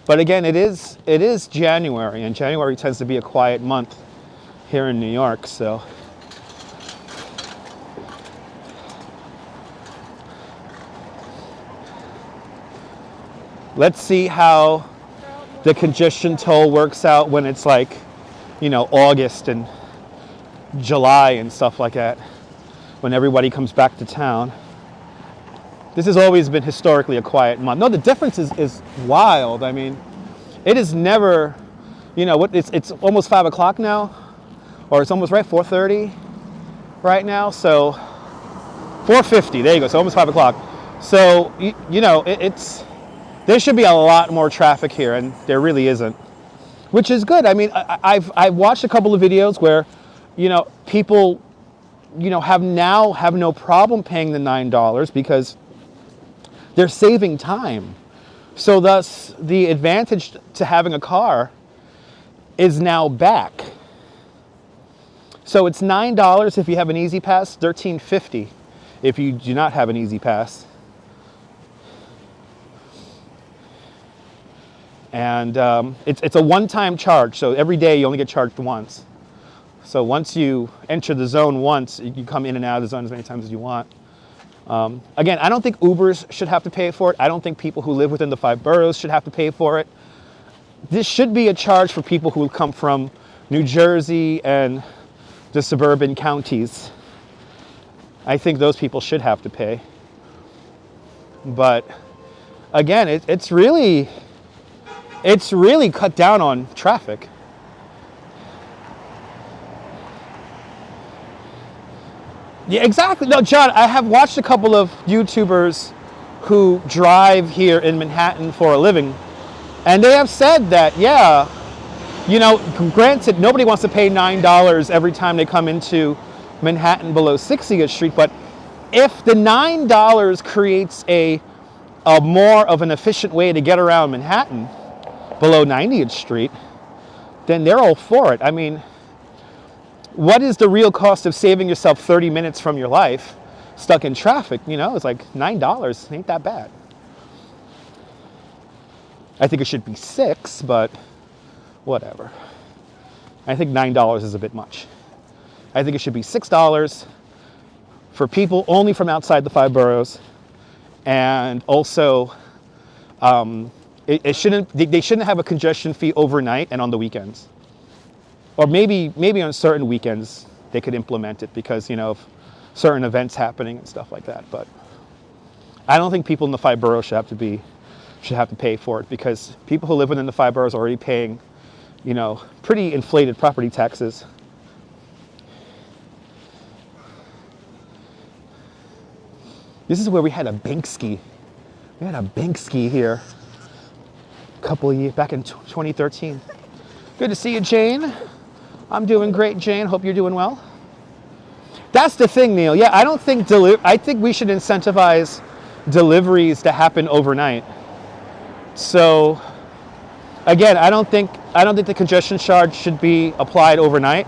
But again, it is January, and January tends to be a quiet month here in New York, so. Let's see how the congestion toll works out when it's like, you know, August and July and stuff like that, when everybody comes back to town. This has always been historically a quiet month. No, the difference is wild. I mean, it is never, you know, it's almost 5 o'clock now, or it's almost right, 4:30 right now. So 4:50, there you go, so almost 5 o'clock. So, you know, there should be a lot more traffic here, and there really isn't, which is good. I mean, I've watched a couple of videos where, you know, people, you know, have no problem paying the $9 because they're saving time. So thus, the advantage to having a car is now back. So it's $9 if you have an Easy Pass, $13.50 if you do not have an Easy Pass. And it's a one-time charge, so every day you only get charged once. So once you enter the zone once, you can come in and out of the zone as many times as you want. Again, I don't think Ubers should have to pay for it. I don't think people who live within the 5 boroughs should have to pay for it. This should be a charge for people who come from New Jersey and the suburban counties. I think those people should have to pay. But again, it's really cut down on traffic. Yeah, exactly. No, John, I have watched a couple of YouTubers who drive here in Manhattan for a living, and they have said that, yeah, you know, granted, nobody wants to pay $9 every time they come into Manhattan below 60th Street, but if the $9 creates a more of an efficient way to get around Manhattan below 90th Street, then they're all for it. I mean, what is the real cost of saving yourself 30 minutes from your life stuck in traffic? You know, it's like $9. Ain't that bad. I think it should be $6, but whatever. I think $9 is a bit much. I think it should be $6 for people only from outside the 5 boroughs, and also they shouldn't have a congestion fee overnight and on the weekends. Or maybe on certain weekends they could implement it because, you know, of certain events happening and stuff like that. But I don't think people in the 5 boroughs should have to pay for it, because people who live within the 5 boroughs are already paying, you know, pretty inflated property taxes. This is where we had a Banksy. We had a Banksy here a couple of years back in 2013. Good to see you, Jane. I'm doing great, Jane. Hope you're doing well. That's the thing, Neil. Yeah, I don't think I think we should incentivize deliveries to happen overnight. So, again, I don't think the congestion charge should be applied overnight.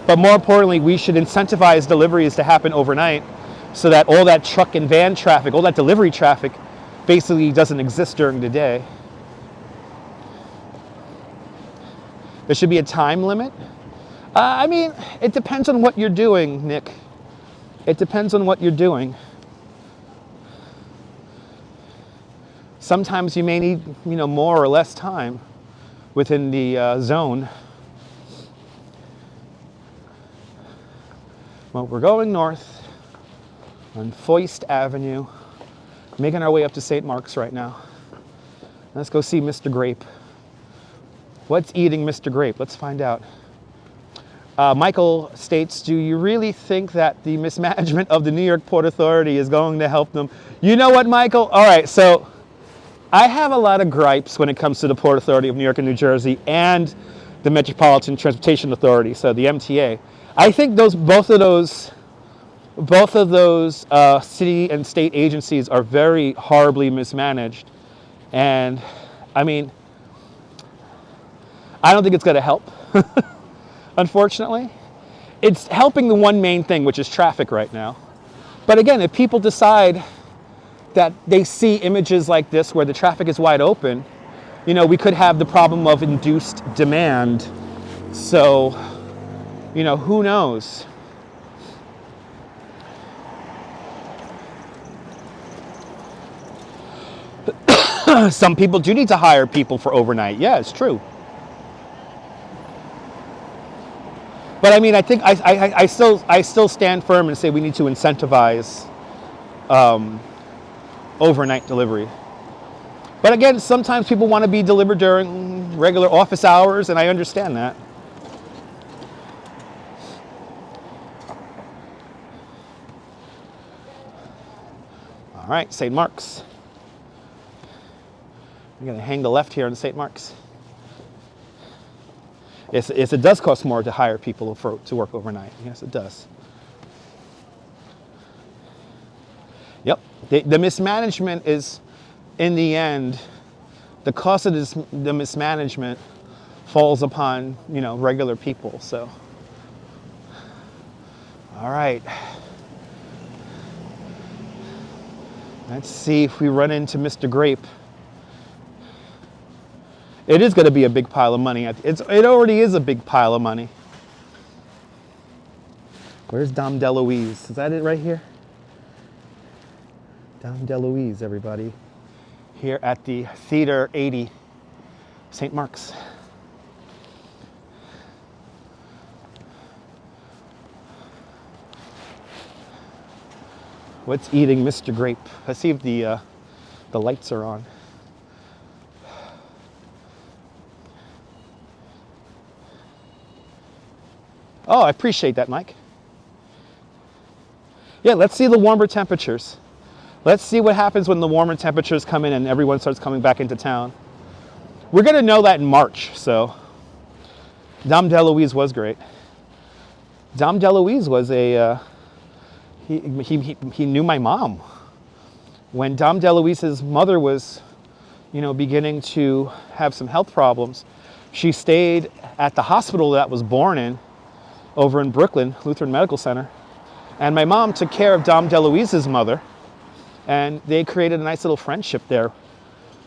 But more importantly, we should incentivize deliveries to happen overnight, so that all that truck and van traffic, all that delivery traffic, basically doesn't exist during the day. There should be a time limit. I mean, it depends on what you're doing, Nick. It depends on what you're doing. Sometimes you may need, you know, more or less time within the zone. Well, we're going north on Foist Avenue, making our way up to St. Mark's right now. Let's go see Mr. Grape. What's eating Mr. Grape? Let's find out. Michael states, do you really think that the mismanagement of the New York Port Authority is going to help them? You know what, Michael? All right, so I have a lot of gripes when it comes to the Port Authority of New York and New Jersey and the Metropolitan Transportation Authority, so the MTA. I think both of those city and state agencies are very horribly mismanaged, and I mean, I don't think it's going to help. Unfortunately, it's helping the one main thing, which is traffic right now. But again, if people decide that they see images like this where the traffic is wide open, you know, we could have the problem of induced demand. So, you know, who knows? Some people do need to hire people for overnight. Yeah, it's true. But I mean, I think I still stand firm and say we need to incentivize overnight delivery. But again, sometimes people want to be delivered during regular office hours, and I understand that. All right, St. Mark's. I'm going to hang the left here on St. Mark's. Yes, it does cost more to hire people to work overnight. Yes, it does. Yep. The mismanagement is, in the end, the cost of the mismanagement falls upon, you know, regular people. So, all right. Let's see if we run into Mr. Grape. It is going to be a big pile of money. It already is a big pile of money. Where's Dom DeLuise? Is that it right here? Dom DeLuise, everybody. Here at the Theater 80, St. Mark's. What's eating Mr. Grape? Let's see if the lights are on. Oh, I appreciate that, Mike. Yeah, let's see the warmer temperatures. Let's see what happens when the warmer temperatures come in and everyone starts coming back into town. We're going to know that in March, so Dom DeLuise was great. Dom DeLuise was he knew my mom. When Dom DeLuise's mother was, you know, beginning to have some health problems, she stayed at the hospital that was born in, over in Brooklyn, Lutheran Medical Center. And my mom took care of Dom DeLuise's mother, and they created a nice little friendship there.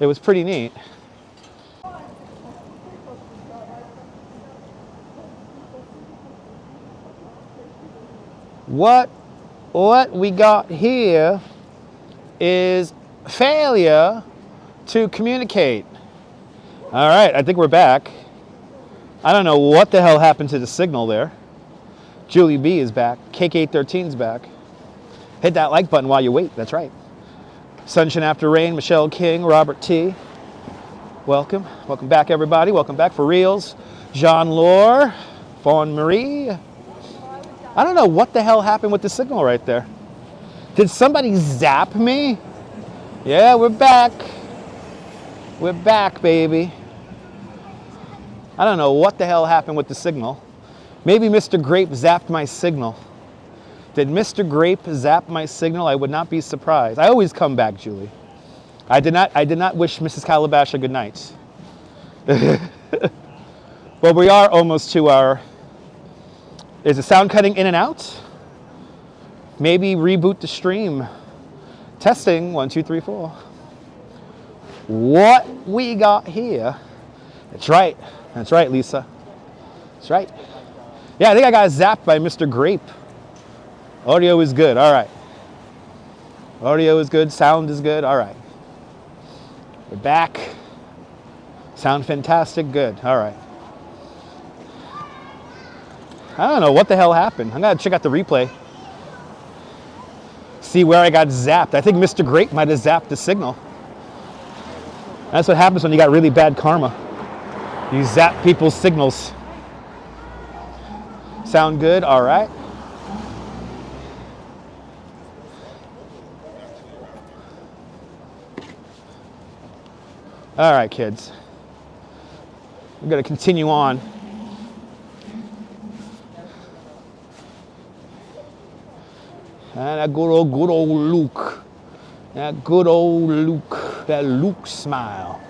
It was pretty neat. What we got here is failure to communicate. All right, I think we're back. I don't know what the hell happened to the signal there. Julie B is back. Cake 813 is back. Hit that like button while you wait. That's right. Sunshine After Rain, Michelle King, Robert T. Welcome. Welcome back, everybody. Welcome back for reals. Jean Laure, Fawn Marie. I don't know what the hell happened with the signal right there. Did somebody zap me? Yeah, we're back. We're back, baby. I don't know what the hell happened with the signal. Maybe Mr. Grape zapped my signal. Did Mr. Grape zap my signal? I would not be surprised. I always come back, Julie. I did not wish Mrs. Calabash a good night. Well, we are almost to our... Is the sound cutting in and out? Maybe reboot the stream. Testing, 1, 2, 3, 4. What we got here? That's right. That's right, Lisa. That's right. Yeah, I think I got zapped by Mr. Grape. Audio is good. All right. Audio is good. Sound is good. All right. We're back. Sound fantastic. Good. All right. I don't know what the hell happened. I'm going to check out the replay. See where I got zapped. I think Mr. Grape might have zapped the signal. That's what happens when you got really bad karma. You zap people's signals. Sound good? All right. All right, kids. We're going to continue on. And that good old Luke. That good old Luke. That Luke smile.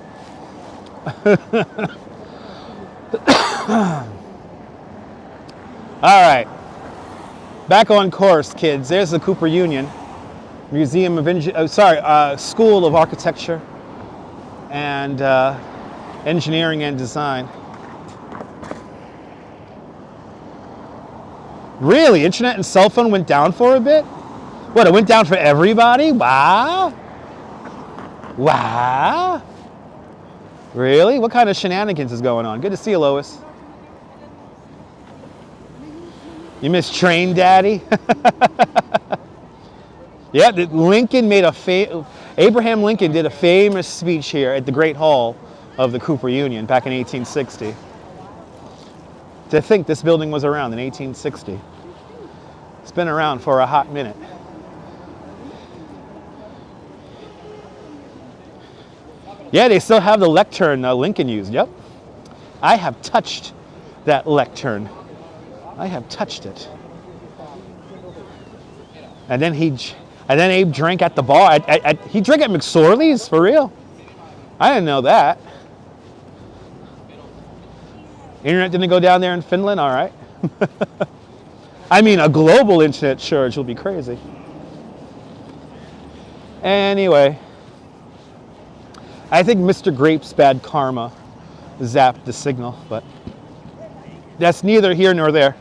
All right. Back on course, kids. There's the Cooper Union. Museum of School of Architecture and Engineering and Design. Really? Internet and cell phone went down for a bit? What, it went down for everybody? Wow. Wow. Really? What kind of shenanigans is going on? Good to see you, Lois. You miss Train Daddy? Yeah, Lincoln made Abraham Lincoln did a famous speech here at the Great Hall of the Cooper Union back in 1860. To think this building was around in 1860. It's been around for a hot minute. Yeah, they still have the lectern Lincoln used. Yep. I have touched that lectern. I have touched it. And then Abe drank at the bar. He drank at McSorley's, for real? I didn't know that. Internet didn't go down there in Finland? All right. I mean, a global internet surge will be crazy. Anyway, I think Mr. Grape's bad karma zapped the signal, but that's neither here nor there.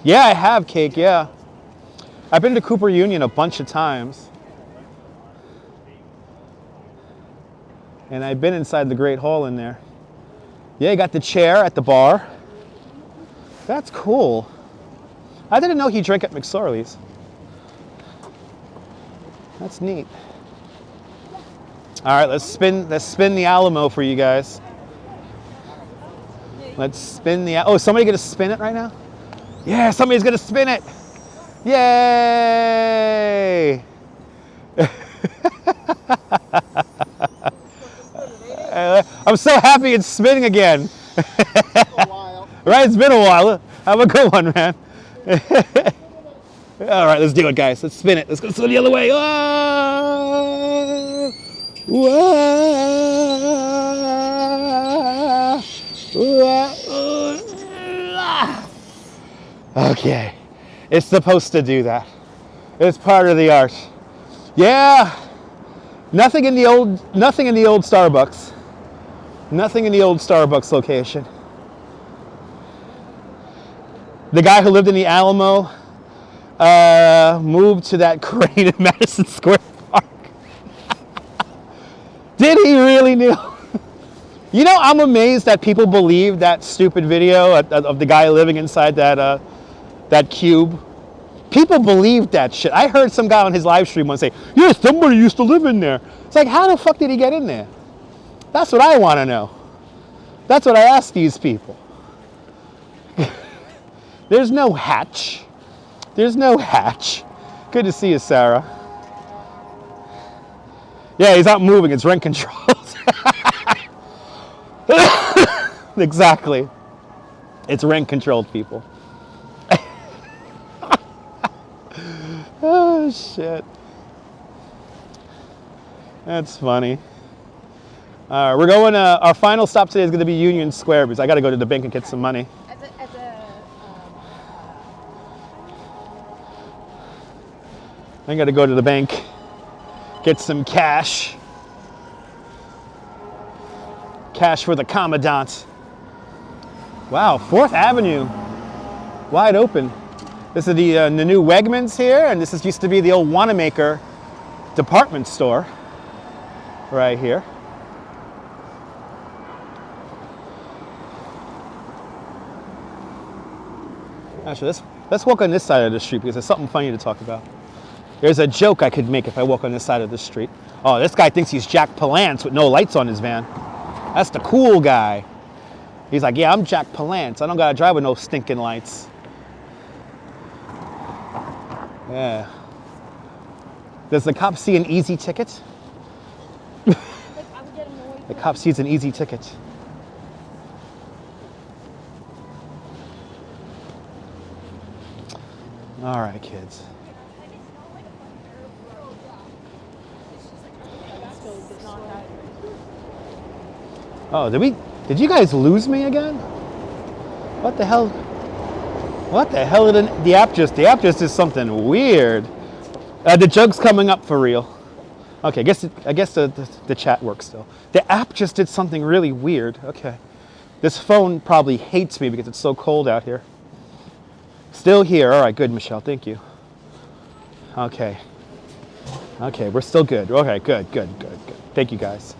Yeah, I have, Cake, yeah. I've been to Cooper Union a bunch of times. And I've been inside the Great Hall in there. Yeah, you got the chair at the bar. That's cool. I didn't know he drank at McSorley's. That's neat. All right, let's spin the Alamo for you guys. Let's spin the, oh, is somebody gonna spin it right now? Yeah, somebody's gonna spin it. Yay! I'm so happy it's spinning again. Right, it's been a while. Have a good one, man. All right, let's do it, guys. Let's spin it. Let's go the other way. Oh! Okay, it's supposed to do that. It's part of the art. Yeah, nothing in the old Starbucks. Nothing in the old Starbucks location. The guy who lived in the Alamo moved to that crane in Madison Square Park. Did he really know? You know, I'm amazed that people believe that stupid video of the guy living inside that cube. People believe that shit. I heard some guy on his live stream once say, yeah, somebody used to live in there. It's like, how the fuck did he get in there? That's what I want to know. That's what I ask these people. There's no hatch. There's no hatch. Good to see you, Sarah. Yeah, he's not moving. It's rent controlled. Exactly. It's rent controlled, people. Oh, shit. That's funny. We're going, our final stop today is going to be Union Square because I got to go to the bank and get some money. I got to go to the bank, get some cash. Cash for the Commandant. Wow, 4th Avenue, wide open. This is the new Wegmans here, and this used to be the old Wanamaker department store right here. Actually, let's walk on this side of the street because there's something funny to talk about. There's a joke I could make if I walk on this side of the street. Oh, this guy thinks he's Jack Palance with no lights on his van. That's the cool guy. He's like, yeah, I'm Jack Palance. I don't gotta drive with no stinking lights. Yeah. Does the cop see an easy ticket? The cop sees an easy ticket. All right, kids. Oh, did you guys lose me again? What the hell? What the hell did the app just did something weird. The joke's coming up for real. Okay, I guess the chat works still. The app just did something really weird. Okay. This phone probably hates me because it's so cold out here. Still here. All right, good, Michelle. Thank you. Okay. Okay, we're still good. Okay, good. Thank you, guys.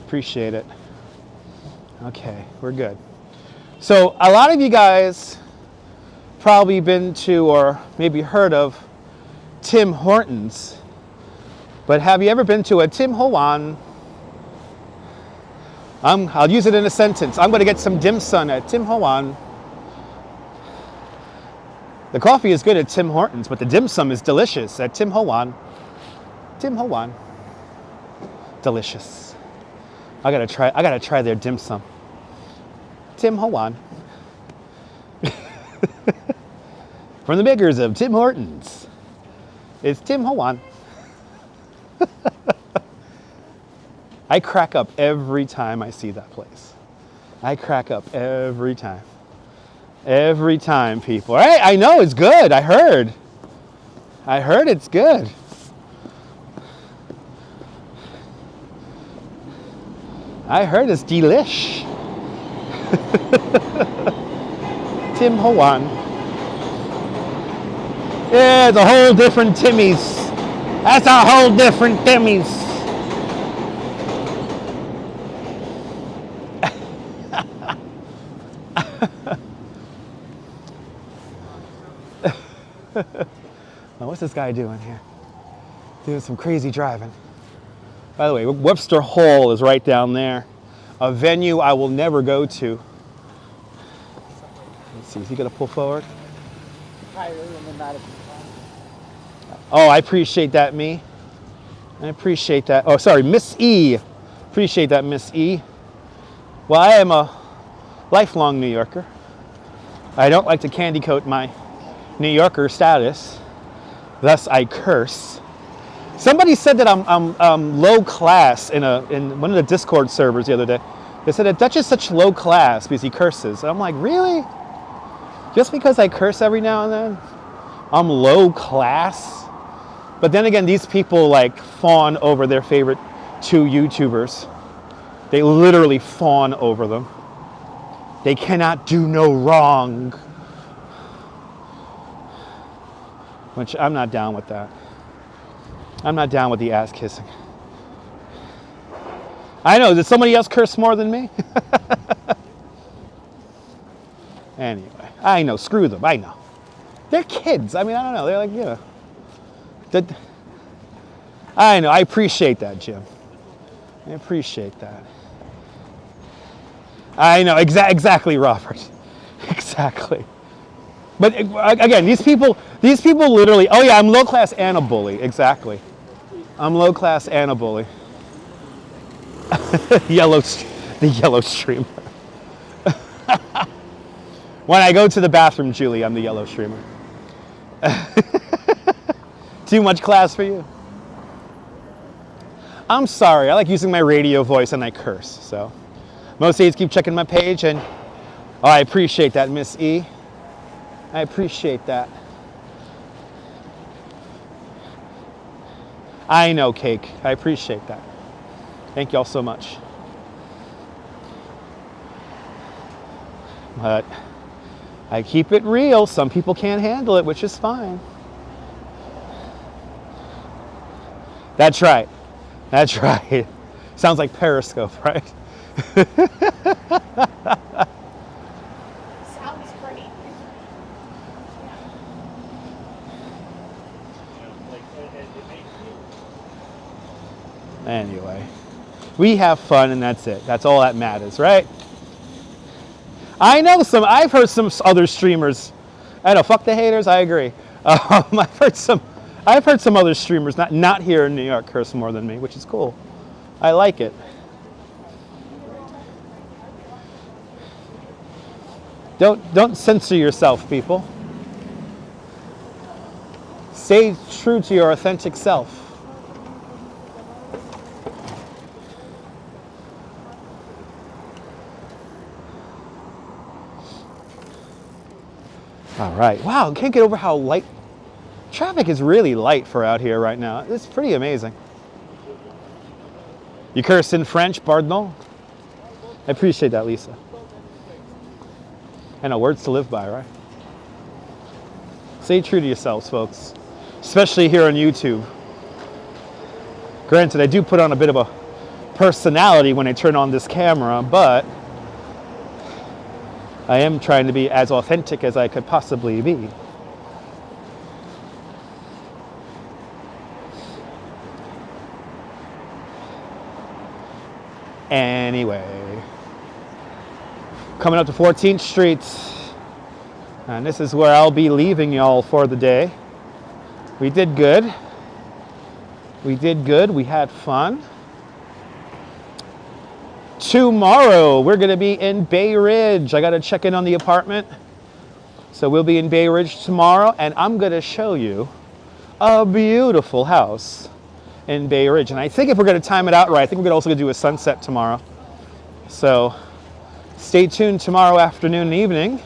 Appreciate it. Okay, we're good. So a lot of you guys probably been to or maybe heard of Tim Hortons, but have you ever been to a Tim Hortons? I'll use it in a sentence. I'm going to get some dim sum at Tim Hortons. The coffee is good at Tim Hortons, but the dim sum is delicious at Tim Hortons. Tim Hortons, delicious. I gotta try their dim sum. Tim Hortons. From the makers of Tim Hortons, it's Tim Hortons. I crack up every time I see that place. I crack up every time. Every time, people. Hey, I know it's good. I heard it's good. I heard it's delish. Tim Hortons. Yeah, it's a whole different Timmy's. That's a whole different Timmy's. Now, what's this guy doing here? Doing some crazy driving. By the way, Webster Hall is right down there. A venue I will never go to. Let's see, is he gonna pull forward? Oh, I appreciate that, me. I appreciate that. Oh, sorry, Miss E. Appreciate that, Miss E. Well, I am a lifelong New Yorker. I don't like to candy coat my New Yorker status. Thus, I curse. Somebody said that I'm low class in one of the Discord servers the other day. They said that Dutch is such low class because he curses. I'm like, really? Just because I curse every now and then, I'm low class? But then again, these people like fawn over their favorite two YouTubers. They literally fawn over them. They cannot do no wrong. Which I'm not down with that. I'm not down with the ass kissing. I know, did somebody else curse more than me? Anyway, I know, screw them, I know. They're kids, I mean, I don't know, they're like, you know. I know, I appreciate that, Jim. I appreciate that. I know, exactly, Robert. Exactly. But again, these people literally, oh yeah, I'm low class and a bully, exactly. I'm low class and a bully. The yellow streamer. When I go to the bathroom, Julie, I'm the yellow streamer. Too much class for you? I'm sorry, I like using my radio voice and I curse, so. Most days keep checking my page and, oh, I appreciate that, Miss E. I appreciate that. I know, Cake. I appreciate that. Thank you all so much. But I keep it real. Some people can't handle it, which is fine. That's right. That's right. Sounds like Periscope, right? Sounds great. Anyway, we have fun and that's it. That's all that matters, right? I've heard some other streamers. I know, fuck the haters, I agree. I've heard some other streamers, not here in New York, curse more than me, which is cool. I like it. Don't censor yourself, people. Stay true to your authentic self. All right. Wow, can't get over how light. Traffic is really light for out here right now. It's pretty amazing. You curse in French, pardon? I appreciate that, Lisa. I know, words to live by, right? Stay true to yourselves, folks. Especially here on YouTube. Granted, I do put on a bit of a personality when I turn on this camera, but I am trying to be as authentic as I could possibly be. Anyway, coming up to 14th Street, and this is where I'll be leaving y'all for the day. We did good. We did good. We had fun. Tomorrow, we're going to be in Bay Ridge. I got to check in on the apartment. So we'll be in Bay Ridge tomorrow, and I'm going to show you a beautiful house in Bay Ridge. And I think if we're going to time it out right, I think we're also going to do a sunset tomorrow. So stay tuned tomorrow afternoon and evening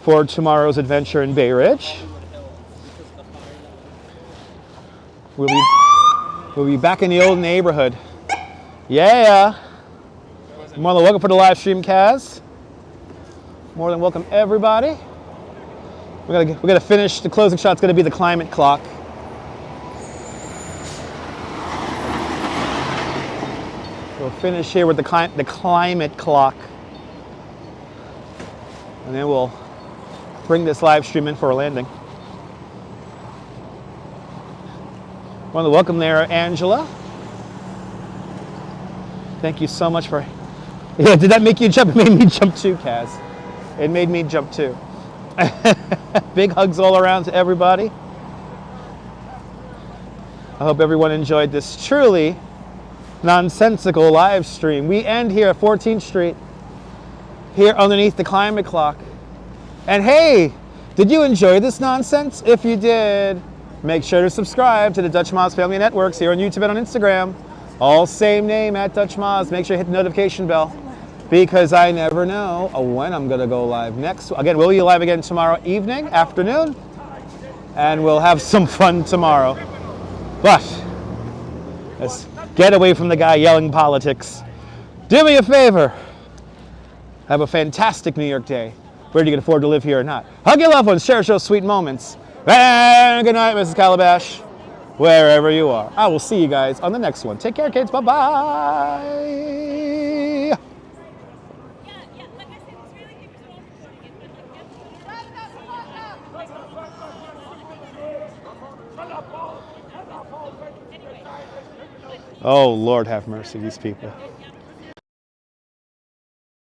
for tomorrow's adventure in Bay Ridge. We'll be back in the old neighborhood. Yeah. More than welcome for the live stream, Kaz. More than welcome, everybody. We're gonna finish. The closing shot's gonna be the climate clock. We'll finish here with the climate clock, and then we'll bring this live stream in for a landing. Want to welcome there, Angela. Thank you so much for. Yeah, did that make you jump? It made me jump too, Kaz. It made me jump too. Big hugs all around to everybody. I hope everyone enjoyed this truly nonsensical live stream. We end here at 14th Street, here underneath the climate clock. And hey, did you enjoy this nonsense? If you did, make sure to subscribe to the Dutch Moz Family Networks here on YouTube and on Instagram. All same name at Dutch Moz. Make sure you hit the notification bell, because I never know when I'm going to go live next. Again, we'll be live again tomorrow evening, afternoon, and we'll have some fun tomorrow. But let's get away from the guy yelling politics. Do me a favor. Have a fantastic New York day. Whether you can afford to live here or not. Hug your loved ones. Cherish those sweet moments. And good night, Mrs. Calabash, wherever you are. I will see you guys on the next one. Take care, kids. Bye-bye. Oh, Lord have mercy, these people.